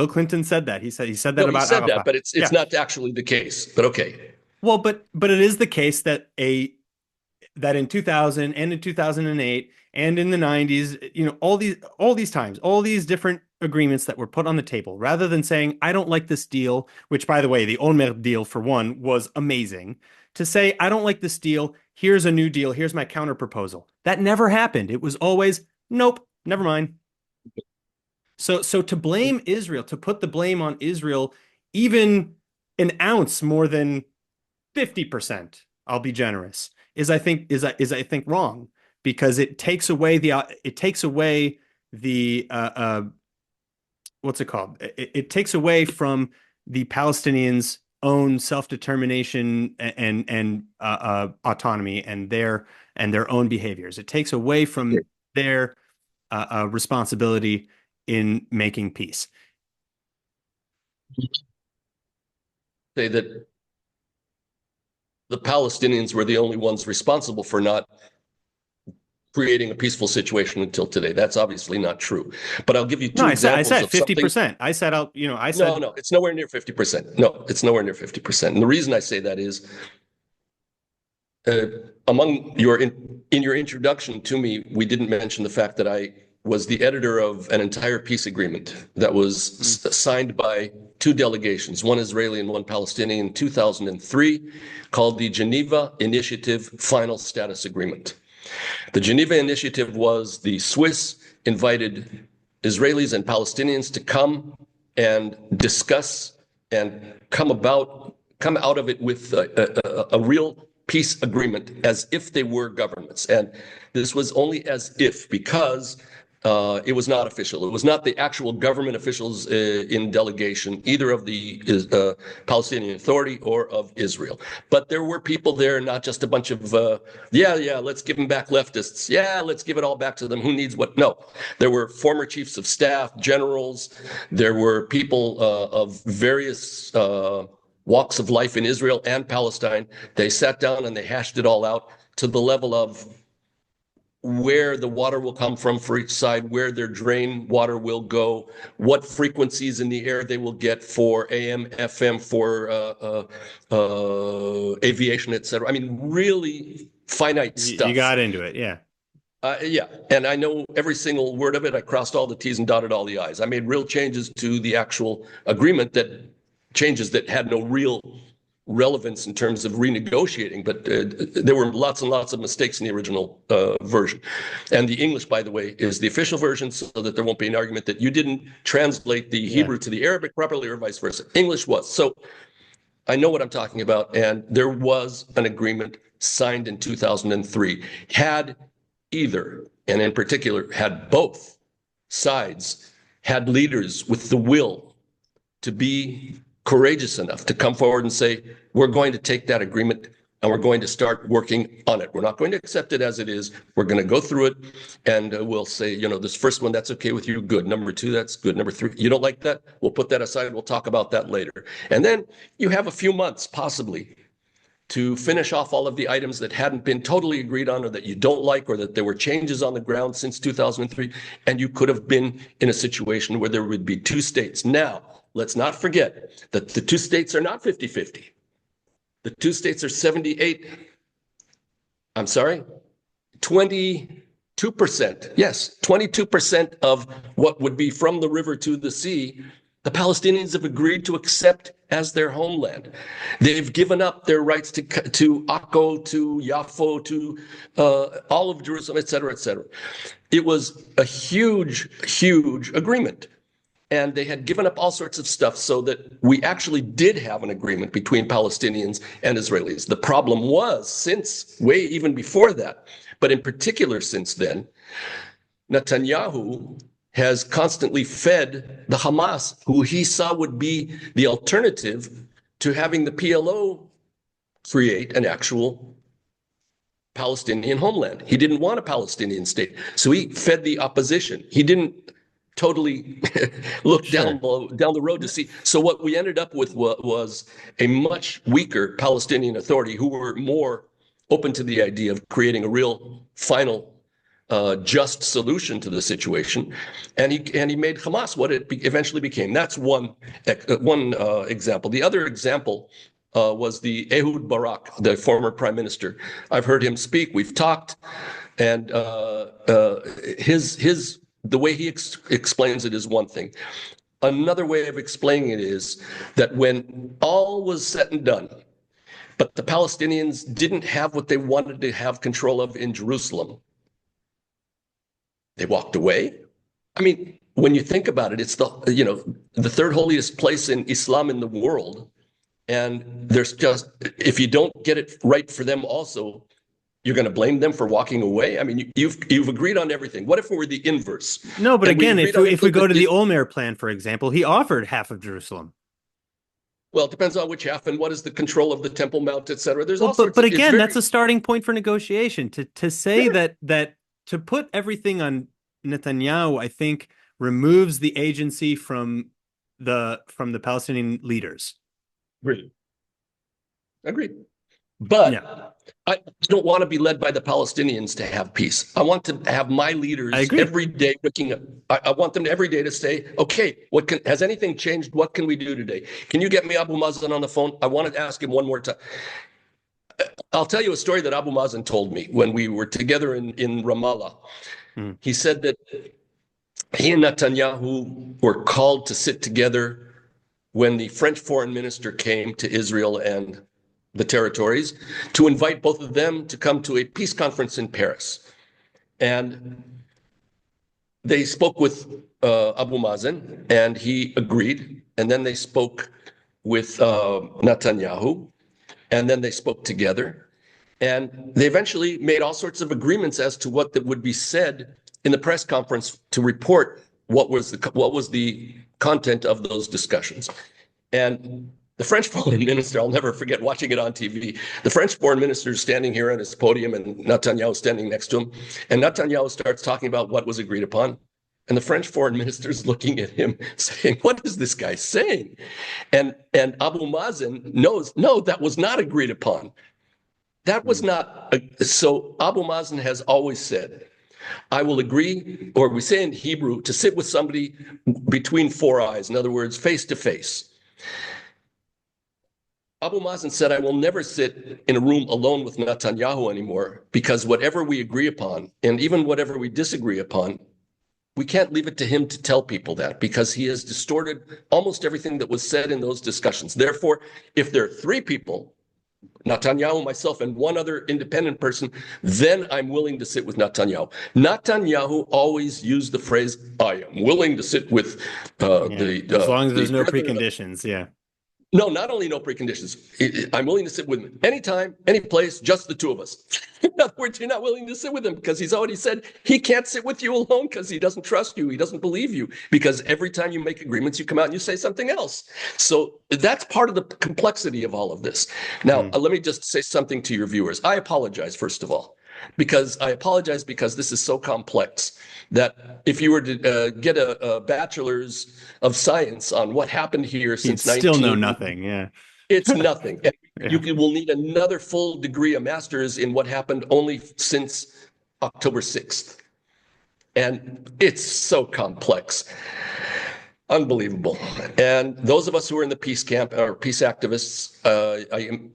Clinton said that. He said that about Arafat. But it's not actually the case. But okay. Well, but it is the case that in 2000 and in 2008 and in the 90s, all these times, all these different agreements that were put on the table, rather than saying, I don't like this deal, which by the way, the Olmert deal for one was amazing, to say, I don't like this deal. Here's a new deal. Here's my counter proposal. That never happened. It was always, nope, never mind. So to blame Israel, to put the blame on Israel, even an ounce more than 50%, I'll be generous, is I think wrong, because it takes away the what's it called? It takes away from the Palestinians' own self-determination and autonomy and their own behaviors. It takes away from their responsibility in making peace. Say that the Palestinians were the only ones responsible for not creating a peaceful situation until today. That's obviously not true. But I'll give you two examples. I said 50%. I said no, it's nowhere near 50%. No, it's nowhere near 50%. And the reason I say that is in your introduction to me, we didn't mention the fact that I was the editor of an entire peace agreement that was signed by two delegations, one Israeli and one Palestinian, in 2003, called the Geneva Initiative Final Status Agreement. The Geneva Initiative was the Swiss invited Israelis and Palestinians to come and discuss and come out of it with a real peace agreement as if they were governments. And this was only as if, because It was not official. It was not the actual government officials in delegation, either of the Palestinian Authority or of Israel. But there were people there, not just a bunch of, let's give them back leftists. Yeah, let's give it all back to them. Who needs what? No. There were former chiefs of staff, generals. There were people of various walks of life in Israel and Palestine. They sat down and they hashed it all out to the level of where the water will come from for each side, where their drain water will go, what frequencies in the air they will get for AM, FM, for aviation, etc. I mean, really finite stuff. You got into it, yeah. Yeah, and I know every single word of it. I crossed all the T's and dotted all the I's. I made real changes to the actual agreement, changes that had no real relevance in terms of renegotiating, but there were lots and lots of mistakes in the original version. And the English, by the way, is the official version, so that there won't be an argument that you didn't translate the Hebrew to the Arabic properly or vice versa. English was. So I know what I'm talking about, and there was an agreement signed in 2003. Had either, and in particular, had both sides had leaders with the will to be courageous enough to come forward and say, we're going to take that agreement and we're going to start working on it. We're not going to accept it as it is. We're going to go through it, and we'll say, this first one, that's okay with you. Good. Number two, that's good. Number three, you don't like that? We'll put that aside. We'll talk about that later. And then you have a few months, possibly, to finish off all of the items that hadn't been totally agreed on, or that you don't like, or that there were changes on the ground since 2003. And you could have been in a situation where there would be two states. Now, let's not forget that the two states are not 50-50. The two states are 22%. Yes, 22% of what would be from the river to the sea, the Palestinians have agreed to accept as their homeland. They've given up their rights to Akko, to Yaffo, to all of Jerusalem, et cetera, et cetera. It was a huge, huge agreement. And they had given up all sorts of stuff so that we actually did have an agreement between Palestinians and Israelis. The problem was, since way even before that, but in particular since then, Netanyahu has constantly fed the Hamas, who he saw would be the alternative to having the PLO create an actual Palestinian homeland. He didn't want a Palestinian state, so he fed the opposition. He didn't totally look down the road to see. So what we ended up with was a much weaker Palestinian Authority, who were more open to the idea of creating a real final just solution to the situation, and he made Hamas what it eventually became. That's one example. The other example was the Ehud Barak, the former prime minister. I've heard him speak. We've talked, and the way he explains it is one thing. Another way of explaining it is that when all was said and done, but the Palestinians didn't have what they wanted to have control of in Jerusalem, they walked away. I mean, when you think about it, it's the third holiest place in Islam in the world. And there's just, if you don't get it right for them also, you're going to blame them for walking away? I mean, you've agreed on everything. What if it were the inverse? No, but again, if we go to the Olmert plan, for example, he offered half of Jerusalem. Well, it depends on which half and what is the control of the Temple Mount, et cetera. There's all sorts. But again, that's a starting point for negotiation. To say that to put everything on Netanyahu, I think, removes the agency from the Palestinian leaders. Agreed. But yeah. I don't want to be led by the Palestinians to have peace. I want to have my leaders every day looking at. I want them every day to say, okay, has anything changed? What can we do today? Can you get me Abu Mazen on the phone? I want to ask him one more time. I'll tell you a story that Abu Mazen told me when we were together in Ramallah. He said that he and Netanyahu were called to sit together when the French foreign minister came to Israel and the territories, to invite both of them to come to a peace conference in Paris. And they spoke with Abu Mazen, and he agreed. And then they spoke with Netanyahu, and then they spoke together. And they eventually made all sorts of agreements as to what would be said in the press conference to report what was the content of those discussions. And the French foreign minister, I'll never forget watching it on TV. The French foreign minister is standing here on his podium and Netanyahu standing next to him. And Netanyahu starts talking about what was agreed upon. And the French foreign minister is looking at him saying, what is this guy saying? And Abu Mazen knows, no, that was not agreed upon. That was not. So Abu Mazen has always said, I will agree, or we say in Hebrew, to sit with somebody between four eyes. In other words, face to face. Abu Mazen said, I will never sit in a room alone with Netanyahu anymore, because whatever we agree upon, and even whatever we disagree upon, we can't leave it to him to tell people that, because he has distorted almost everything that was said in those discussions. Therefore, if there are three people, Netanyahu, myself, and one other independent person, then I'm willing to sit with Netanyahu. Netanyahu always used the phrase, I am willing to sit with as long as there's no preconditions, yeah. No, not only no preconditions. I'm willing to sit with him anytime, any place, just the two of us. In other words, you're not willing to sit with him because he's already said he can't sit with you alone because he doesn't trust you. He doesn't believe you, because every time you make agreements, you come out and you say something else. So that's part of the complexity of all of this. Now, let me just say something to your viewers. I apologize, first of all, because this is so complex that if you were to get a bachelor's of science on what happened here since still know nothing. Yeah, it's nothing. And you will need another full degree, a master's in what happened only since October 6th. And it's so complex. Unbelievable. And those of us who are in the peace camp or peace activists,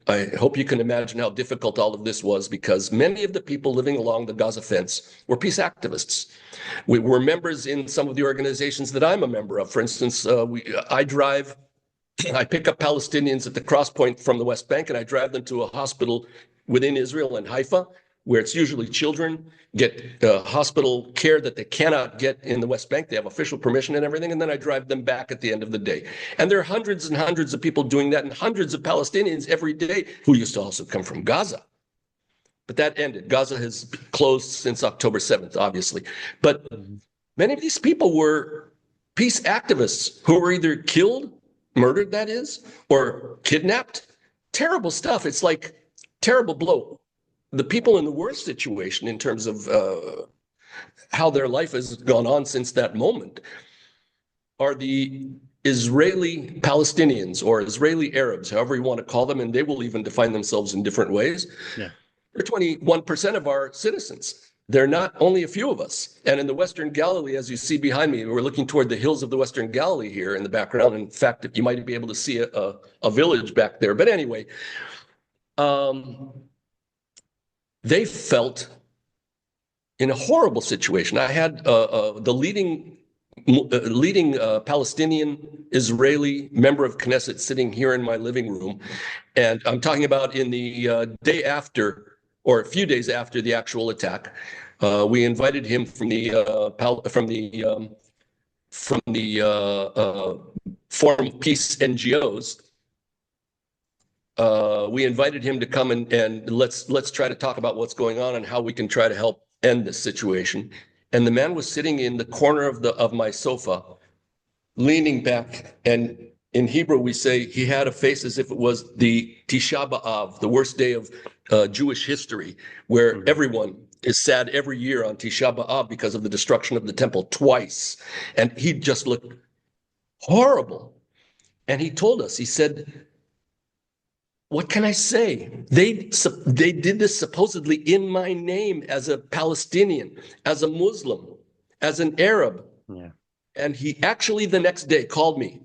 I hope you can imagine how difficult all of this was, because many of the people living along the Gaza fence were peace activists. We were members in some of the organizations that I'm a member of. For instance, I pick up Palestinians at the cross point from the West Bank, and I drive them to a hospital within Israel and Haifa, where it's usually children get hospital care that they cannot get in the West Bank. They have official permission and everything, and then I drive them back at the end of the day. And there are hundreds and hundreds of people doing that, and hundreds of Palestinians every day who used to also come from Gaza. But that ended. Gaza has closed since October 7th, obviously. But many of these people were peace activists who were either killed, murdered, that is, or kidnapped. Terrible stuff. It's like terrible blow. The people in the worst situation in terms of how their life has gone on since that moment are the Israeli Palestinians, or Israeli Arabs, however you want to call them, and they will even define themselves in different ways. Yeah. They're 21% of our citizens. They're not only a few of us. And in the Western Galilee, as you see behind me, we're looking toward the hills of the Western Galilee here in the background. In fact, you might be able to see a village back there. But anyway, they felt in a horrible situation. I had the leading Palestinian Israeli member of Knesset sitting here in my living room, and I'm talking about in the day after, or a few days after the actual attack. We invited him from the Forum of Peace NGOs. We invited him to come and let's try to talk about what's going on and how we can try to help end this situation. And the man was sitting in the corner of my sofa, leaning back, and in Hebrew we say he had a face as if it was the Tisha B'Av, the worst day of Jewish history, where everyone is sad every year on Tisha B'Av because of the destruction of the temple twice. And he just looked horrible. And he told us, he said, what can I say? They did this supposedly in my name as a Palestinian, as a Muslim, as an Arab. Yeah. And he actually the next day called me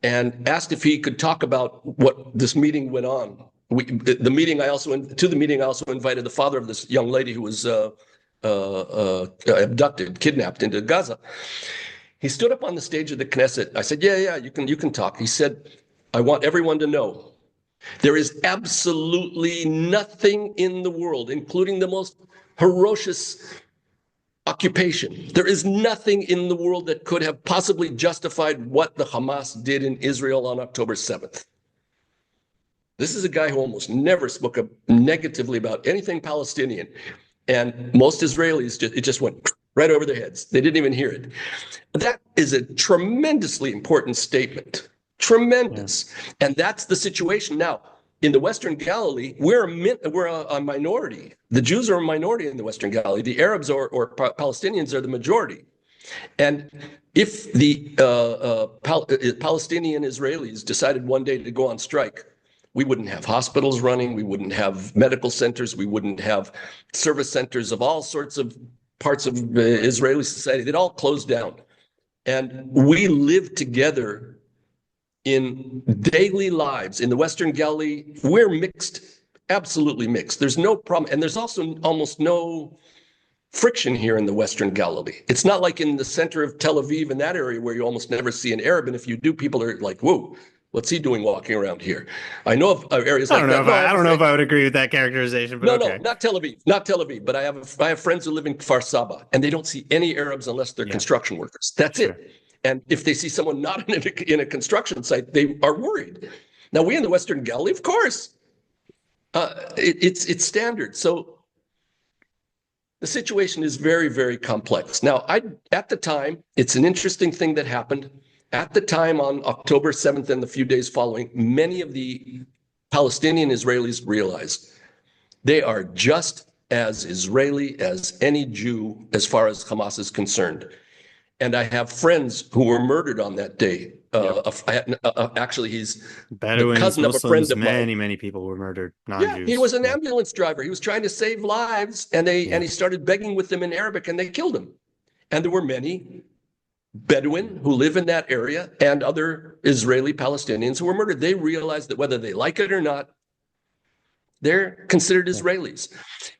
and asked if he could talk about what this meeting went on. To the meeting, I also invited the father of this young lady who was abducted, kidnapped into Gaza. He stood up on the stage of the Knesset. I said, yeah, you can talk. He said, I want everyone to know there is absolutely nothing in the world, including the most ferocious occupation. There is nothing in the world that could have possibly justified what the Hamas did in Israel on October 7th. This is a guy who almost never spoke negatively about anything Palestinian. And most Israelis, it just went right over their heads. They didn't even hear it. That is a tremendously important statement. Tremendous. Yeah. And that's the situation now. In the Western Galilee, we're a minority. The Jews are a minority in the Western Galilee. The Arabs or Palestinians are the majority. And if the Palestinian Israelis decided one day to go on strike, we wouldn't have hospitals running. We wouldn't have medical centers. We wouldn't have service centers of all sorts of parts of Israeli society. They'd all closed down. And we live together in daily lives. In the Western Galilee, we're mixed, absolutely mixed. There's no problem. And there's also almost no friction here in the Western Galilee. It's not like in the center of Tel Aviv in that area where you almost never see an Arab. And if you do, people are like, whoa, what's he doing walking around here? I know of areas like that. I don't know if I would agree with that characterization, but no, not Tel Aviv. But I have friends who live in Kfar Saba, and they don't see any Arabs unless they're construction workers. That's it. And if they see someone not in a construction site, they are worried. Now, we in the Western Galilee, of course, it's standard. So the situation is very, very complex. Now, at the time, it's an interesting thing that happened. At the time, on October 7th and the few days following, many of the Palestinian Israelis realized they are just as Israeli as any Jew as far as Hamas is concerned. And I have friends who were murdered on that day. Actually, he's Bedouins, the cousin Muslims, of a friend of mine. Many people were murdered, non-Jews. Yeah, he was an ambulance driver. He was trying to save lives, and he started begging with them in Arabic, and they killed him. And there were many Bedouin who live in that area and other Israeli Palestinians who were murdered. They realized that whether they like it or not, they're considered Israelis.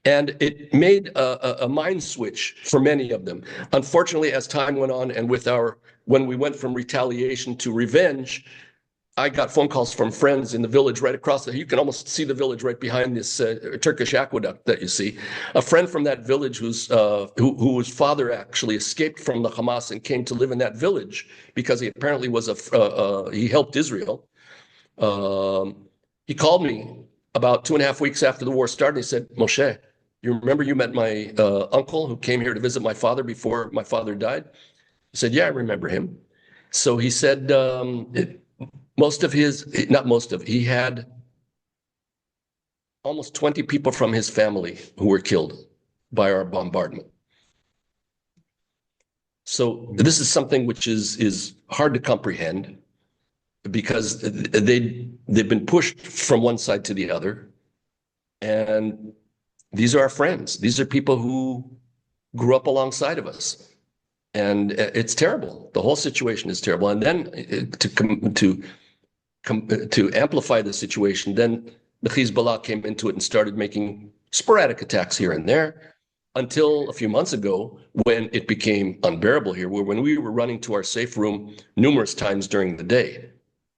And it made a mind switch for many of them. Unfortunately, as time went on and when we went from retaliation to revenge, I got phone calls from friends in the village right across you can almost see the village right behind this Turkish aqueduct that you see. A friend from that village whose father actually escaped from the Hamas and came to live in that village because he apparently was he helped Israel. He called me about 2.5 weeks after the war started. He said, Moshe, you remember you met my uncle who came here to visit my father before my father died? I said, yeah, I remember him. So he said, he had almost 20 people from his family who were killed by our bombardment. So this is something which is hard to comprehend because they've been pushed from one side to the other. And these are our friends. These are people who grew up alongside of us. And it's terrible. The whole situation is terrible. And then to amplify the situation, then the Hezbollah came into it and started making sporadic attacks here and there until a few months ago when it became unbearable here, when we were running to our safe room numerous times during the day.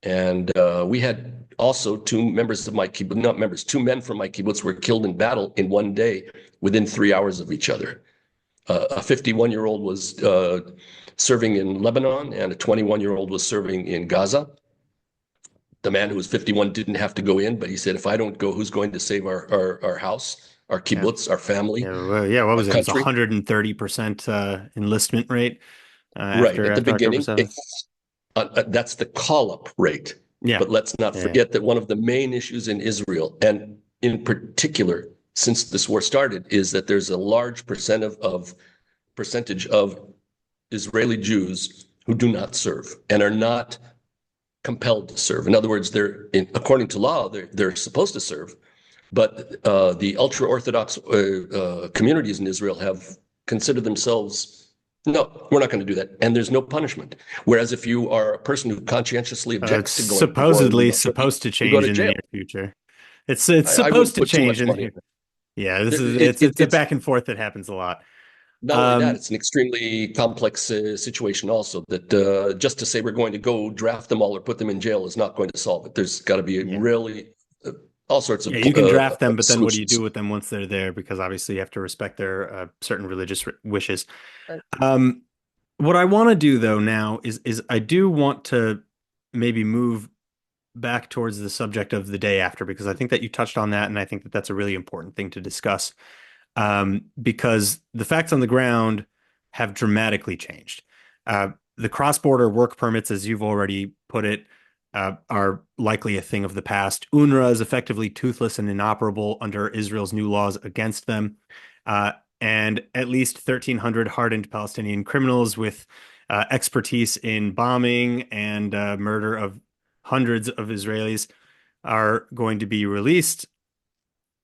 And we had also two members of my kibbutz, two men from my kibbutz were killed in battle in one day within 3 hours of each other. A 51-year-old was serving in Lebanon and a 21-year-old was serving in Gaza. The man who was 51 didn't have to go in, but he said, if I don't go, who's going to save our house, our kibbutz, our family? What was it? It was 130% enlistment rate. Right, at the beginning. That's the call-up rate. Yeah. But let's not forget that one of the main issues in Israel, and in particular, since this war started, is that there's a large percentage of Israeli Jews who do not serve and are not compelled to serve. In other words, according to law, they're supposed to serve, but the ultra-Orthodox communities in Israel have considered themselves, no, we're not going to do that, and there's no punishment. Whereas if you are a person who conscientiously objects to going, supposed to change in the near future. It's supposed to change in the future. Yeah, it's a back and forth that happens a lot. Not only that, it's an extremely complex situation also that just to say we're going to go draft them all or put them in jail is not going to solve it. There's got to be really all sorts of... Yeah, you can draft them, but then what do you do with them once they're there? Because obviously you have to respect their certain religious wishes. What I want to do, though, now is I do want to maybe move back towards the subject of the day after, because I think that you touched on that, and I think that that's a really important thing to discuss. Because the facts on the ground have dramatically changed. The cross-border work permits, as you've already put it, are likely a thing of the past. UNRWA is effectively toothless and inoperable under Israel's new laws against them. And at least 1,300 hardened Palestinian criminals with expertise in bombing and murder of hundreds of Israelis are going to be released.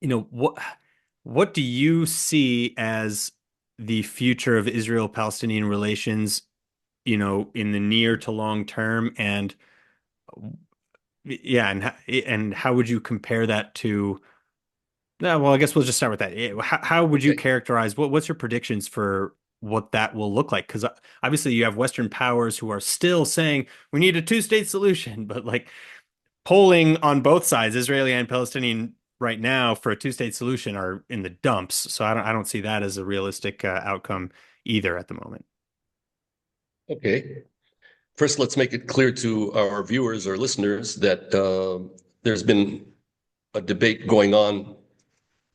What do you see as the future of Israel-Palestinian relations, in the near to long term? And yeah, and how would you compare that to? Well, I guess we'll just start with that. How would you Okay. characterize what's your predictions for what that will look like? Because obviously you have Western powers who are still saying we need a two-state solution, but like polling on both sides, Israeli and Palestinian, right now for a two-state solution are in the dumps. So I don't see that as a realistic outcome either at the moment. Okay. First, let's make it clear to our viewers or listeners that there's been a debate going on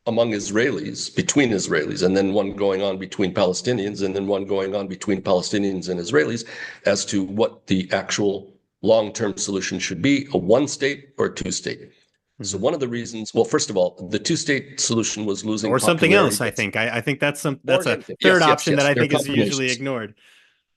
among Israelis, between Israelis, and then one going on between Palestinians, and then one going on between Palestinians and Israelis as to what the actual long-term solution should be, a one-state or a two-state. So one of the reasons, well, first of all, the two-state solution was losing Or something popularity. else, I think. I think that's Or a anything. third Yes, yes, option that yes. I There are think is usually combinations. ignored.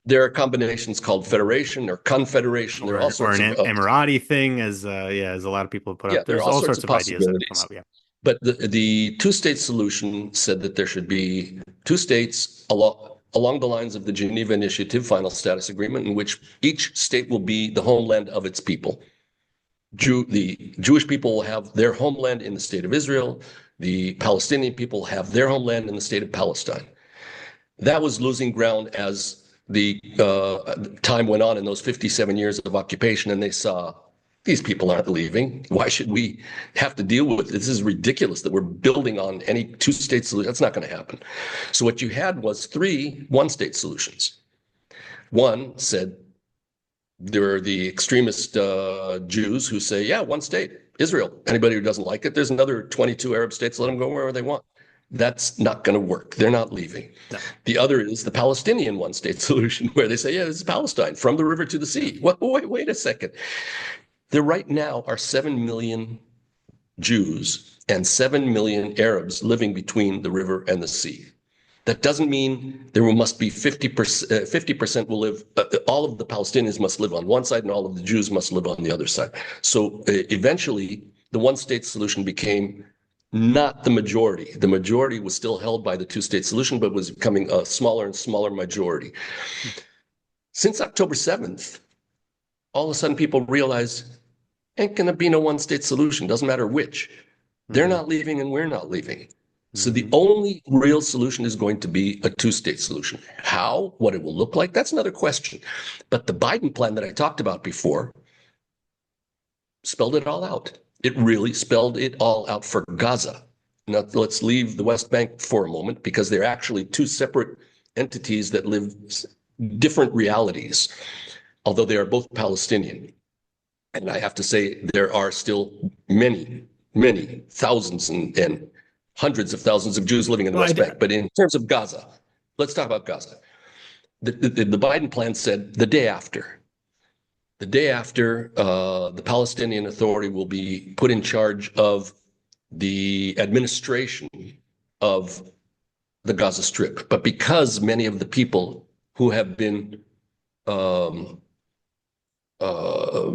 There are combinations called federation or confederation. There are all Or sorts an of Emirati thing, as a lot of people have put yeah, up. there are There's all all sorts sorts of of ideas that have come possibilities. up. Yeah. But the two-state solution said that there should be two states along the lines of the Geneva Initiative Final Status Agreement, in which each state will be the homeland of its people. The Jewish people will have their homeland in the state of Israel. The Palestinian people have their homeland in the state of Palestine. That was losing ground as the time went on in those 57 years of occupation, and they saw these people aren't leaving. Why should we have to deal with this? This is ridiculous that we're building on any two-state solution. That's not going to happen. So what you had was three one-state solutions. One said there are the extremist Jews who say, yeah, one state, Israel. Anybody who doesn't like it, there's another 22 Arab states, let them go wherever they want. That's not going to work. They're not leaving. No. The other is the Palestinian one-state solution, where they say, yeah, this is Palestine, from the river to the sea. Well, wait a second. There right now are 7 million Jews and 7 million Arabs living between the river and the sea. That doesn't mean there must be 50%, 50% will live, all of the Palestinians must live on one side and all of the Jews must live on the other side. So eventually, the one-state solution became not the majority. The majority was still held by the two-state solution, but was becoming a smaller and smaller majority. Since October 7th, all of a sudden people realized, ain't going to be no one-state solution, doesn't matter which. They're not leaving and we're not leaving. So the only real solution is going to be a two-state solution. How, what it will look like, that's another question. But the Biden plan that I talked about before spelled it all out. It really spelled it all out for Gaza. Now, let's leave the West Bank for a moment, because they're actually two separate entities that live different realities, although they are both Palestinian. And I have to say, there are still many, many thousands and hundreds of thousands of Jews living in the West Bank. But in terms of Gaza, let's talk about Gaza. The Biden plan said the day after the Palestinian Authority will be put in charge of the administration of the Gaza Strip. But because many of the people who have been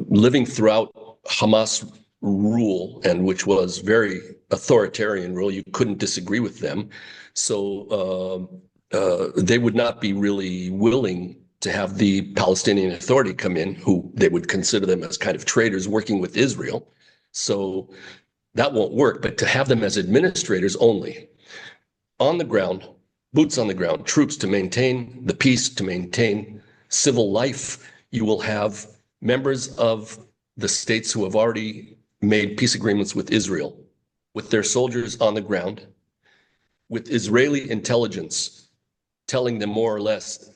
living throughout Hamas rule, and which was very authoritarian rule, you couldn't disagree with them. So they would not be really willing to have the Palestinian Authority come in, who they would consider them as kind of traitors working with Israel. So that won't work. But to have them as administrators only, on the ground, boots on the ground, troops to maintain the peace, to maintain civil life, you will have members of the states who have already made peace agreements with Israel, with their soldiers on the ground, with Israeli intelligence telling them more or less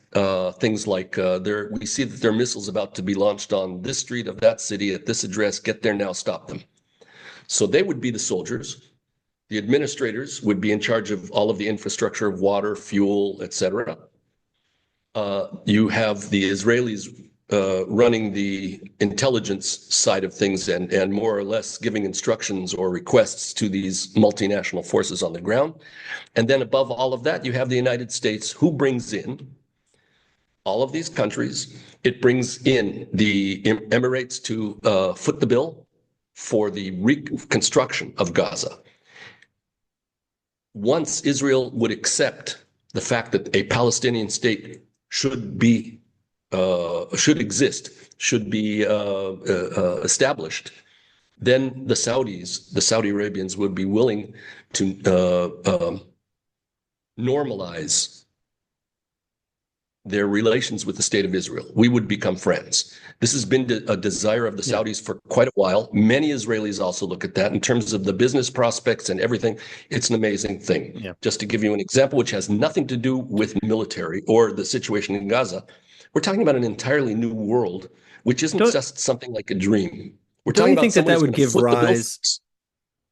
things like, we see that there are missiles about to be launched on this street of that city at this address, get there now, stop them. So they would be the soldiers. The administrators would be in charge of all of the infrastructure of water, fuel, etc. You have the Israelis running the intelligence side of things and more or less giving instructions or requests to these multinational forces on the ground. And then above all of that, you have the United States, who brings in all of these countries. It brings in the Emirates to foot the bill for the reconstruction of Gaza. Once Israel would accept the fact that a Palestinian state should exist, should be established, then the Saudis, the Saudi Arabians, would be willing to normalize their relations with the state of Israel. We would become friends. This has been a desire of the Saudis for quite a while. Many Israelis also look at that in terms of the business prospects and everything. It's an amazing thing. Yeah. Just to give you an example, which has nothing to do with military or the situation in Gaza, we're talking about an entirely new world, which isn't just something like a dream. We're talking about think that would give rise.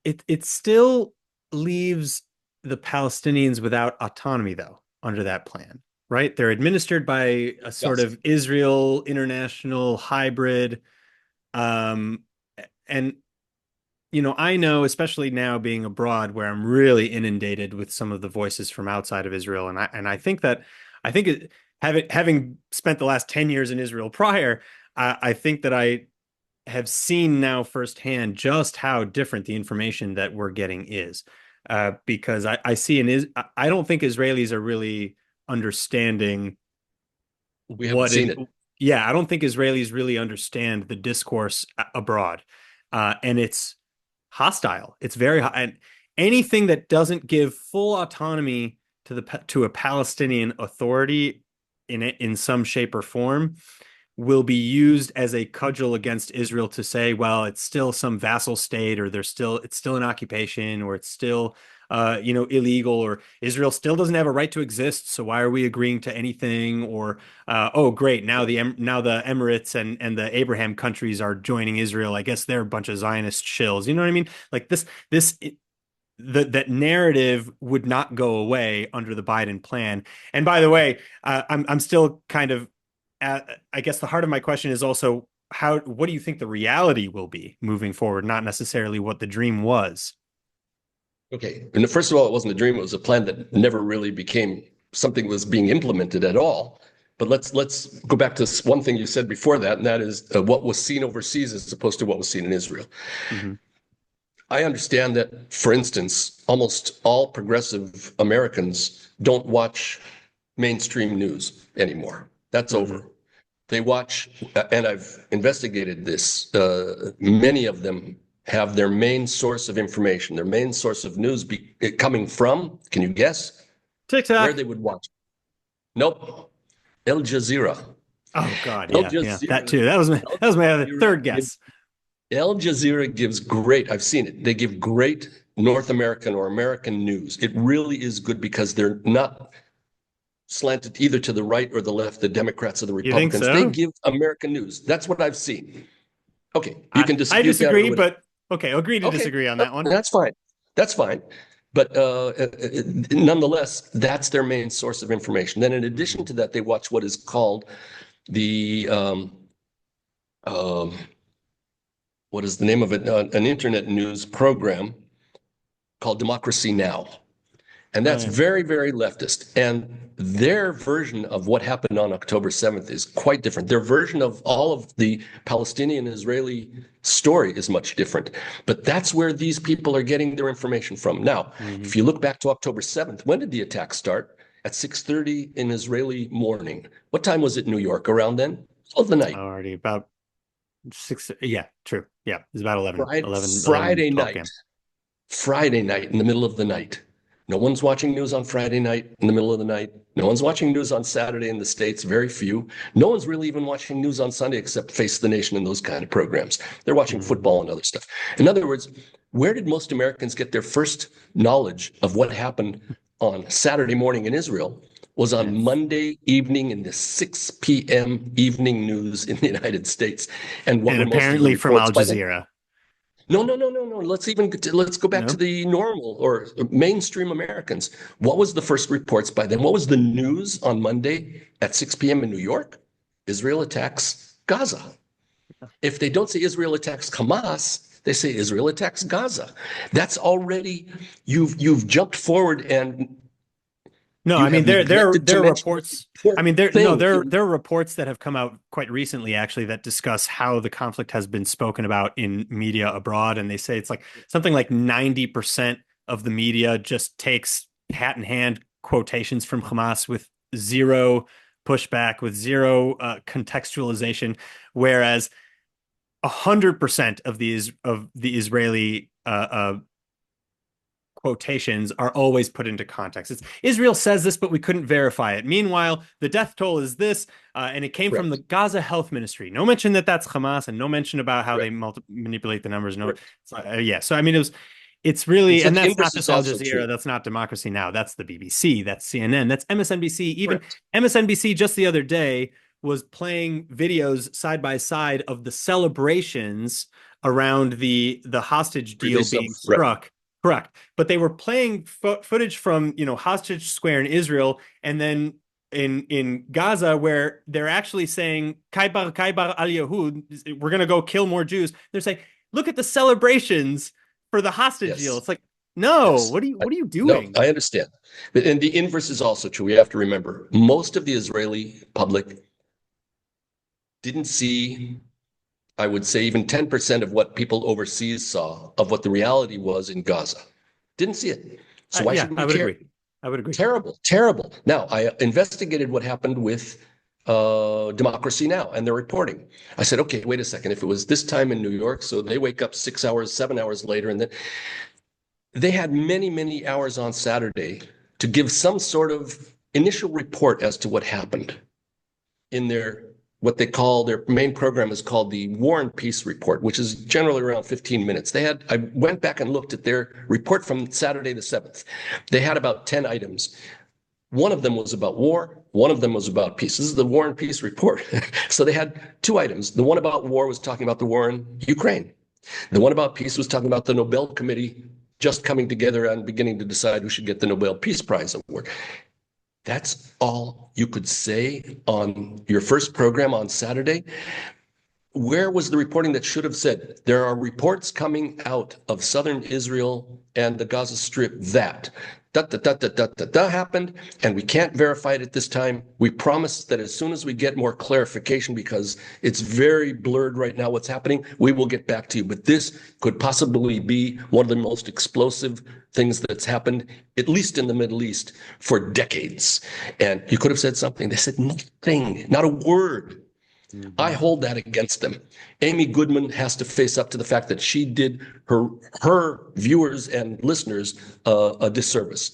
It still leaves the Palestinians without autonomy, though, under that plan. Right? They're administered by a sort of Israel international hybrid. And, you know, I know, especially now being abroad, where I'm really inundated with some of the voices from outside of Israel. And I think having spent the last 10 years in Israel prior, I think that I have seen now firsthand just how different the information that we're getting is. Because I don't think Israelis are really understanding what it. Yeah, I don't think Israelis really understand the discourse abroad, and it's hostile. It's very and anything that doesn't give full autonomy to a Palestinian authority in some shape or form will be used as a cudgel against Israel to say, well, it's still some vassal state, or it's still an occupation, or it's still illegal, or Israel still doesn't have a right to exist. So why are we agreeing to anything? Or, oh, great. Now the Emirates and the Abraham countries are joining Israel. I guess they're a bunch of Zionist shills. You know what I mean? Like that narrative would not go away under the Biden plan. And by the way, I'm still kind of, I guess the heart of my question is also what do you think the reality will be moving forward? Not necessarily what the dream was. Okay. And first of all, it wasn't a dream. It was a plan that never really became something that was being implemented at all. But let's go back to one thing you said before that, and that is what was seen overseas as opposed to what was seen in Israel. Mm-hmm. I understand that, for instance, almost all progressive Americans don't watch mainstream news anymore. That's over. They watch, and I've investigated this, many of them have their main source of information, their main source of news coming from, can you guess? TikTok. Where they would watch. Nope. Al Jazeera. Oh, God, yeah, that too. That was my third guess. Al Jazeera gives great, I've seen it, they give great North American or American news. It really is good because they're not slanted either to the right or the left, the Democrats or the Republicans. You think so? They give American news. That's what I've seen. Okay, you can disagree. I disagree, but okay, agree to disagree on that one. That's fine. That's fine. But nonetheless, that's their main source of information. Then in addition to that, they watch what is called the, what is the name of it? An internet news program called Democracy Now! And that's very, very leftist. And their version of what happened on October 7th is quite different. Their version of all of the Palestinian-Israeli story is much different. But that's where these people are getting their information from. Now, if you look back to October 7th, when did the attack start? At 6:30 in Israeli morning. What time was it in New York? Around then? Middle of the night. Already about 6. Yeah, true. Yeah, it was about 11. Friday night. Friday night in the middle of the night. No one's watching news on Friday night in the middle of the night. No one's watching news on Saturday in the States, very few. No one's really even watching news on Sunday except Face the Nation and those kind of programs. They're watching football and other stuff. In other words, where did most Americans get their first knowledge of what happened on Saturday morning in Israel? Was on Monday evening in the 6 p.m. evening news in the United States. And apparently from Al Jazeera. No, no, no, no, no. Let's go back to No. the normal or mainstream Americans. What was the first reports by then? What was the news on Monday at 6 p.m. in New York? Israel attacks Gaza. If they don't say Israel attacks Hamas, they say Israel attacks Gaza. That's already you've jumped forward and No, you I mean have there neglected to are mention reports. the I important mean thing. there are reports that have come out quite recently actually that discuss how the conflict has been spoken about in media abroad, and they say it's like something like 90% of the media just takes hat in hand quotations from Hamas with zero pushback, with zero contextualization, whereas 100% of the Israeli quotations are always put into context. It's Israel says this, but we couldn't verify it. Meanwhile, the death toll is this, and it came from the Correct. Gaza Health Ministry. No mention that that's Hamas, and no mention about how they Correct. manipulate the numbers. No, Correct. yeah. So I mean, it's And really, so and the that's inverse not is just Al also true. Jazeera. That's not Democracy Now. That's the BBC. That's CNN. That's MSNBC. Even Correct. MSNBC just the other day was playing videos side by side of the celebrations around the hostage deal Release of being right. struck. Correct. But they were playing footage from, Hostage Square in Israel, and then in Gaza, where they're actually saying Kaibar al Yahud, we're going to go kill more Jews. They're saying, look at the celebrations for the hostage deal. Yes. It's like, no, Yes. what are you No, doing? I understand. And the inverse is also true. We have to remember most of the Israeli public didn't see, I would say, even 10% of what people overseas saw of what the reality was in Gaza. Didn't see it. So why Yeah, should I we would care? agree. I would agree. Terrible, terrible. Now, I investigated what happened with Democracy Now! And their reporting. I said, okay, wait a second. If it was this time in New York, so they wake up 6 hours, 7 hours later, and then they had many, many hours on Saturday to give some sort of initial report as to what happened in their what they call their main program is called the War and Peace Report, which is generally around 15 minutes. I went back and looked at their report from Saturday the 7th. They had about 10 items. One of them was about war. One of them was about peace. This is the War and Peace Report. So they had two items. The one about war was talking about the war in Ukraine. The one about peace was talking about the Nobel Committee just coming together and beginning to decide who should get the Nobel Peace Prize award. That's all you could say on your first program on Saturday. Where was the reporting that should have said there are reports coming out of southern Israel and the Gaza Strip that happened, and we can't verify it at this time. We promise that as soon as we get more clarification, because it's very blurred right now what's happening, we will get back to you. But this could possibly be one of the most explosive things that's happened, at least in the Middle East, for decades. And you could have said something. They said nothing, not a word. I Mhm. hold that against them. Amy Goodman has to face up to the fact that she did her viewers and listeners a disservice.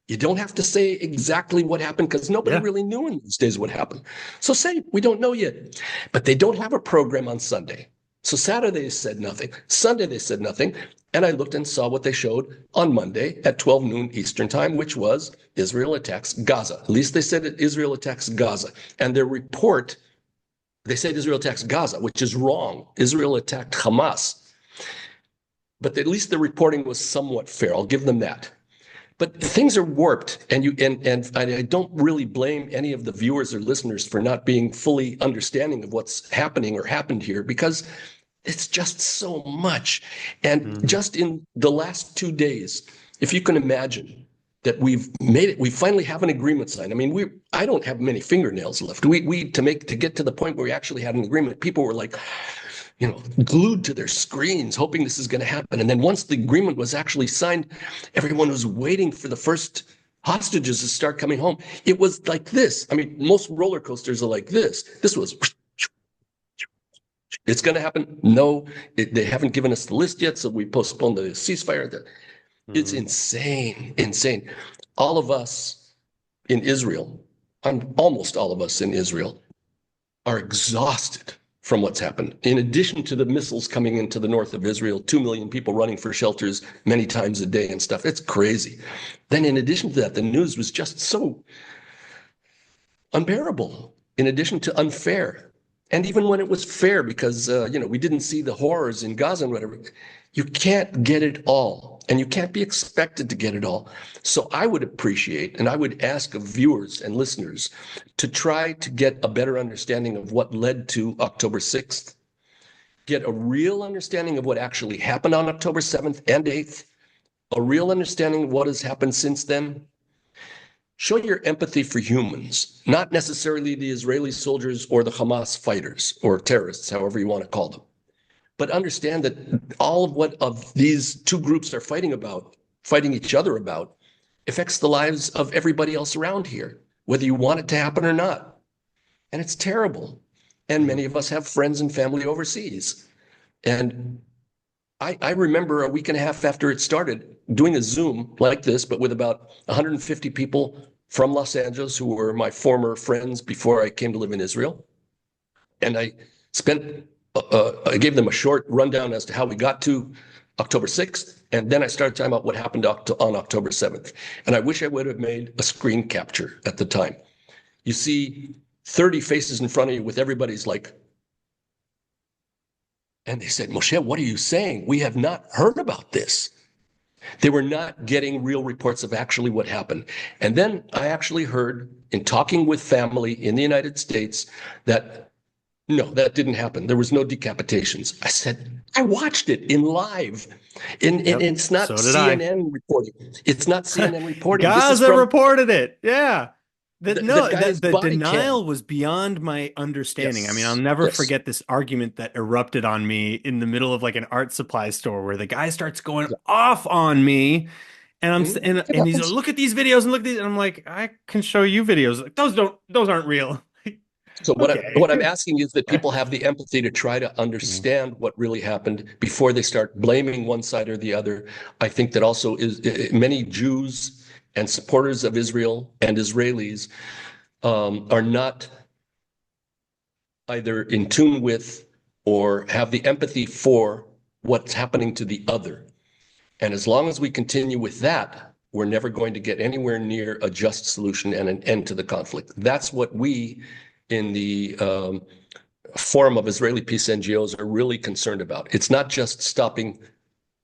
You don't have to say exactly what happened because nobody Yeah. really knew in these days what happened. So say we don't know yet. But they don't have a program on Sunday. So Saturday they said nothing. Sunday they said nothing. And I looked and saw what they showed on Monday at 12 noon Eastern time, which was Israel attacks Gaza. At least they said it, Israel attacks Gaza. And their report, they said Israel attacks Gaza, which is wrong. Israel attacked Hamas. But at least the reporting was somewhat fair. I'll give them that. But things are warped, and I don't really blame any of the viewers or listeners for not being fully understanding of what's happening or happened here, because it's just so much. And Mhm. just in the last 2 days, if you can imagine that we've made it, we finally have an agreement signed. I mean, I don't have many fingernails left. We to get to the point where we actually had an agreement, people were like, glued to their screens, hoping this is going to happen. And then once the agreement was actually signed, everyone was waiting for the first hostages to start coming home. It was like this. I mean, most roller coasters are like this. This was, it's going to happen. No, they haven't given us the list yet, so we postponed the ceasefire. It's Mhm. insane, insane. All of us in Israel, almost all of us in Israel, are exhausted from what's happened. In addition to the missiles coming into the north of Israel, 2 million people running for shelters many times a day and stuff. It's crazy. Then in addition to that, the news was just so unbearable. In addition to unfair. And even when it was fair, because we didn't see the horrors in Gaza and whatever, you can't get it all, and you can't be expected to get it all. So I would appreciate, and I would ask of viewers and listeners to try to get a better understanding of what led to October 6th, get a real understanding of what actually happened on October 7th and 8th, a real understanding of what has happened since then. Show your empathy for humans, not necessarily the Israeli soldiers or the Hamas fighters or terrorists, however you want to call them. But understand that all of what of these two groups are fighting each other about, affects the lives of everybody else around here, whether you want it to happen or not. And it's terrible. And many of us have friends and family overseas. And I remember a week and a half after it started doing a Zoom like this, but with about 150 people from Los Angeles who were my former friends before I came to live in Israel. And I gave them a short rundown as to how we got to October 6th. And then I started talking about what happened on October 7th. And I wish I would have made a screen capture at the time. You see 30 faces in front of you with everybody's like, and they said, Moshe, what are you saying? We have not heard about this. They were not getting real reports of actually what happened. And then I actually heard in talking with family in the United States that no, that didn't happen. There was no decapitations. I said, I watched it in live. It's not So did I. CNN reporting. It's not CNN reporting. This is Gaza from reported it. Yeah. the guy's The body cam. denial was beyond my understanding. I mean, I'll Yes, never yes. forget this argument that erupted on me in the middle of like an art supply store where the guy starts going Yeah. off on me and It and he's like, happens. look at these videos and look at these and I'm like, I can show you videos. Like those aren't real. So Okay. what I'm asking is that people have the empathy to try to Mhm. understand what really happened before they start blaming one side or the other. I think that also is many Jews and supporters of Israel and Israelis are not either in tune with or have the empathy for what's happening to the other. And as long as we continue with that, we're never going to get anywhere near a just solution and an end to the conflict. That's what we in the Forum of Israeli Peace NGOs are really concerned about. It's not just stopping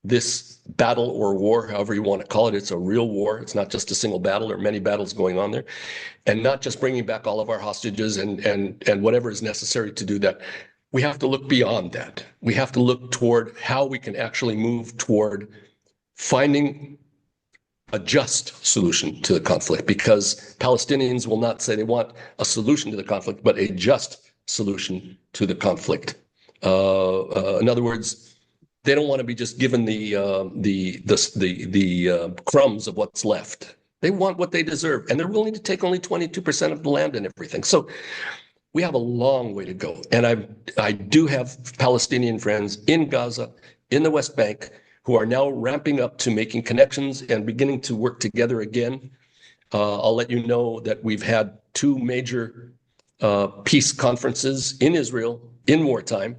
this battle or war, however you want to call it. It's a real war. It's not just a single battle or many battles going on there, and not just bringing back all of our hostages and whatever is necessary to do that. We have to look beyond that. We have to look toward how we can actually move toward finding a just solution to the conflict, because Palestinians will not say they want a solution to the conflict, but a just solution to the conflict. In other words, they don't want to be just given the crumbs of what's left. They want what they deserve, and they're willing to take only 22% of the land and everything. So we have a long way to go. And I do have Palestinian friends in Gaza, in the West Bank, who are now ramping up to making connections and beginning to work together again. I'll let you know that we've had two major peace conferences in Israel in wartime.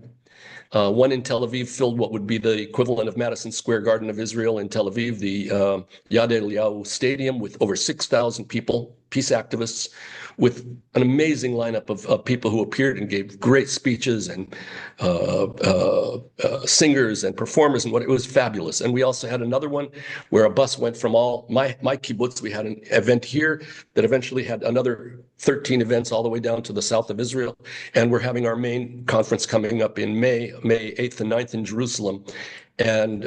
One in Tel Aviv filled what would be the equivalent of Madison Square Garden of Israel in Tel Aviv, the Yad Eliyahu Stadium, with over 6,000 people, peace activists, with an amazing lineup of people who appeared and gave great speeches, and singers and performers, and what it was fabulous. And we also had another one where a bus went from all my kibbutz. We had an event here that eventually had another 13 events all the way down to the south of Israel. And we're having our main conference coming up in May 8th and 9th in Jerusalem. And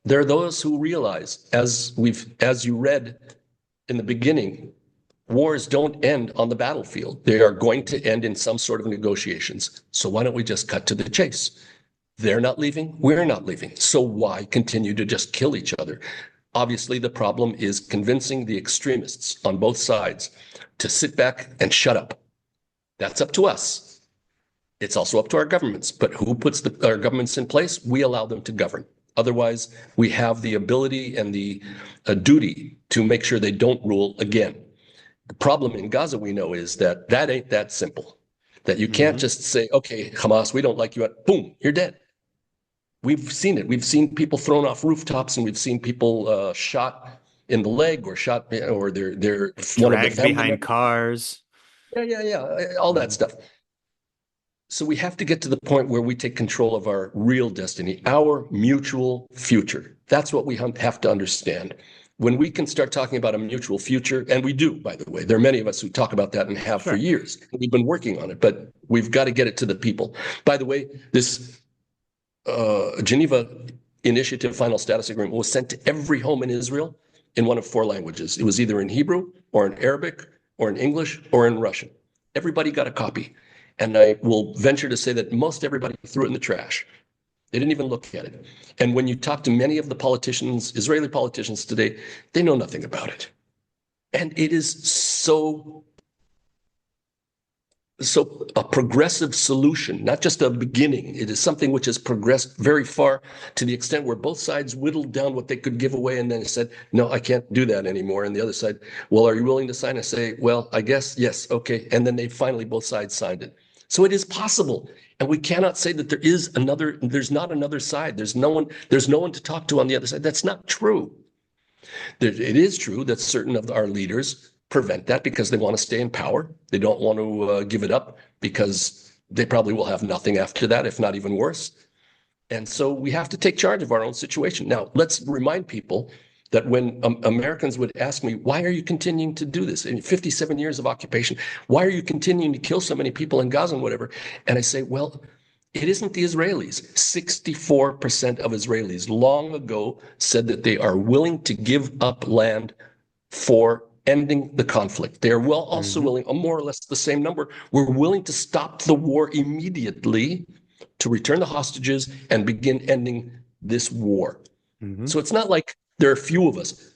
there are those who realize, as you read in the beginning, wars don't end on the battlefield. They are going to end in some sort of negotiations. So why don't we just cut to the chase? They're not leaving. We're not leaving. So why continue to just kill each other? Obviously, the problem is convincing the extremists on both sides to sit back and shut up. That's up to us. It's also up to our governments. But who puts our governments in place? We allow them to govern. Otherwise, we have the ability and the duty to make sure they don't rule again. The problem in Gaza, we know, is that ain't that simple. That you can't Mhm. just say, okay, Hamas, we don't like you, boom, you're dead. We've seen it. We've seen people thrown off rooftops, and we've seen people shot in the leg, or shot, or they're one of the Dragged family behind members. cars. Yeah, all that Mhm. stuff. So we have to get to the point where we take control of our real destiny, our mutual future. That's what we have to understand. When we can start talking about a mutual future, and we do, by the way, there are many of us who talk about that and have for Sure. years. We've been working on it, but we've got to get it to the people. By the way, this Geneva Initiative Final Status Agreement was sent to every home in Israel in one of four languages. It was either in Hebrew or in Arabic or in English or in Russian. Everybody got a copy. And I will venture to say that most everybody threw it in the trash. They didn't even look at it. And when you talk to many of the politicians, Israeli politicians today, they know nothing about it. And it is so a progressive solution, not just a beginning. It is something which has progressed very far to the extent where both sides whittled down what they could give away and then said, no, I can't do that anymore. And the other side, well, are you willing to sign? I say, well, I guess, yes, okay. And then they finally, both sides signed it. So it is possible. And we cannot say that there's not another side. There's no one to talk to on the other side. That's not true. It is true that certain of our leaders prevent that because they want to stay in power. They don't want to give it up because they probably will have nothing after that, if not even worse. And so we have to take charge of our own situation. Now, let's remind people that when Americans would ask me, why are you continuing to do this? In 57 years of occupation, why are you continuing to kill so many people in Gaza and whatever? And I say, well, it isn't the Israelis. 64% of Israelis long ago said that they are willing to give up land for ending the conflict. They are also willing, more or less the same number, we're willing to stop the war immediately, to return the hostages and begin ending this war. So it's not like there are few of us.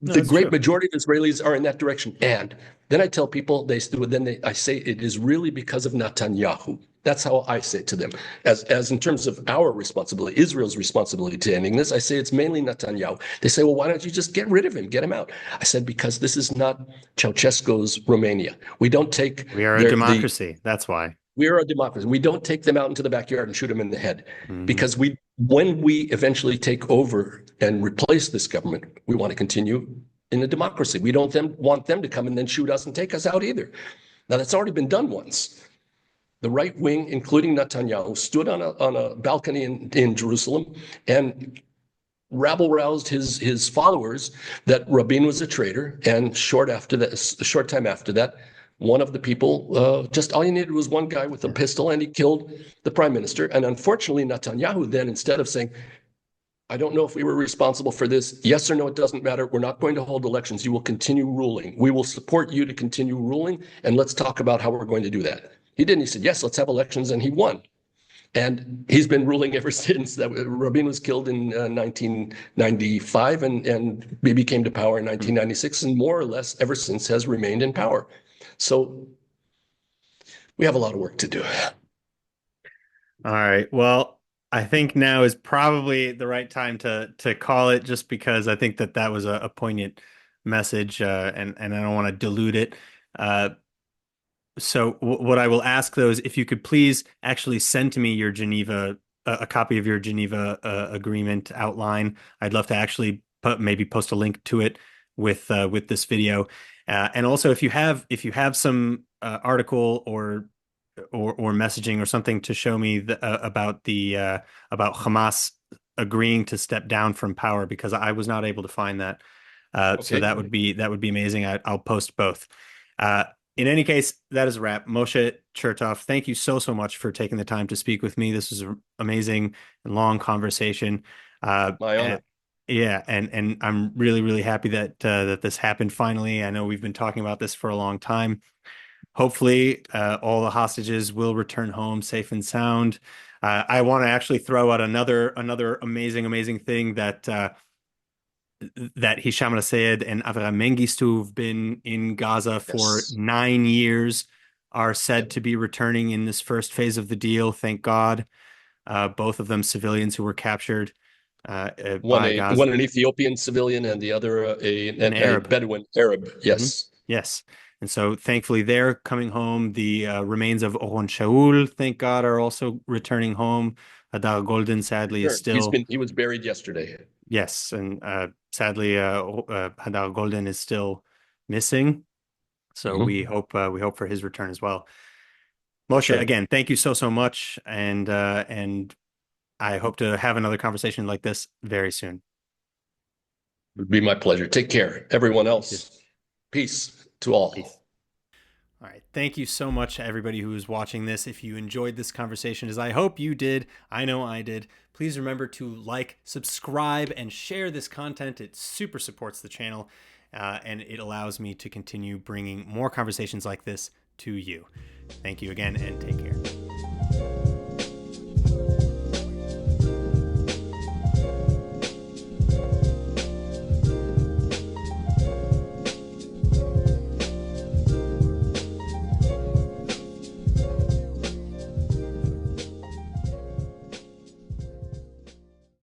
No, The that's great true. majority of Israelis are in that direction. And then I tell people, I say it is really because of Netanyahu. That's how I say it to them. As in terms of our responsibility, Israel's responsibility to ending this, I say it's mainly Netanyahu. They say, well, why don't you just get rid of him, get him out? I said, because this is not Ceausescu's Romania. We don't take We are a democracy. That's why. we are a democracy. We don't take them out into the backyard and shoot them in the head, Mm-hmm. because when we eventually take over and replace this government, we want to continue in a democracy. We don't want them to come and then shoot us and take us out either. Now, that's already been done once. The right wing, including Netanyahu, stood on a balcony in Jerusalem and rabble-roused his followers that Rabin was a traitor. And a short time after that, one of the people, just all you needed was one guy with a pistol, and he killed the prime minister. And unfortunately, Netanyahu then, instead of saying, I don't know if we were responsible for this, yes or no, it doesn't matter, we're not going to hold elections, you will continue ruling. We will support you to continue ruling, and let's talk about how we're going to do that. He didn't. He said, yes, let's have elections, and he won. And he's been ruling ever since. Rabin was killed in 1995, and Bibi came to power in 1996, and more or less ever since has remained in power. So we have a lot of work to do. All right. Well, I think now is probably the right time to call it, just because I think that was a poignant message, and I don't want to dilute it. So what I will ask, though, is if you could please actually send to me your Geneva, a copy of your Geneva agreement outline. I'd love to actually maybe post a link to it with this video. And also, if you have some article or messaging or something to show me about Hamas agreeing to step down from power, because I was not able to find that. So Okay. that would be amazing. I'll post both. In any case, that is a wrap. Moshe Chertoff, thank you so much for taking the time to speak with me. This was an amazing and long conversation. My honor. Yeah, and I'm really happy that this happened finally. I know we've been talking about this for a long time. Hopefully, all the hostages will return home safe and sound. I want to actually throw out another amazing thing that Hisham al-Sayed and Avraham Mengistu have been in Gaza for Yes. 9 years, are said to be returning in this first phase of the deal. Thank God. Both of them civilians who were captured by Gaza. One an Ethiopian civilian and the other An a Arab. Bedouin Arab. Hmm. Yes. Yes. And so thankfully they're coming home. The remains of Oron Shaul, thank God, are also returning home. Hadar Golden, sadly, is Sure. still. He was buried yesterday. Yes, and sadly, Hadar Golden is still missing. So Mhm. we hope for his return as well. Moshe, Sure. again, thank you so much, and I hope to have another conversation like this very soon. It would be my pleasure. Take care. Everyone You too. else, peace to all. Peace. All right. Thank you so much, everybody who is watching this. If you enjoyed this conversation, as I hope you did, I know I did, please remember to like, subscribe, and share this content. It super supports the channel, and it allows me to continue bringing more conversations like this to you. Thank you again, and take care.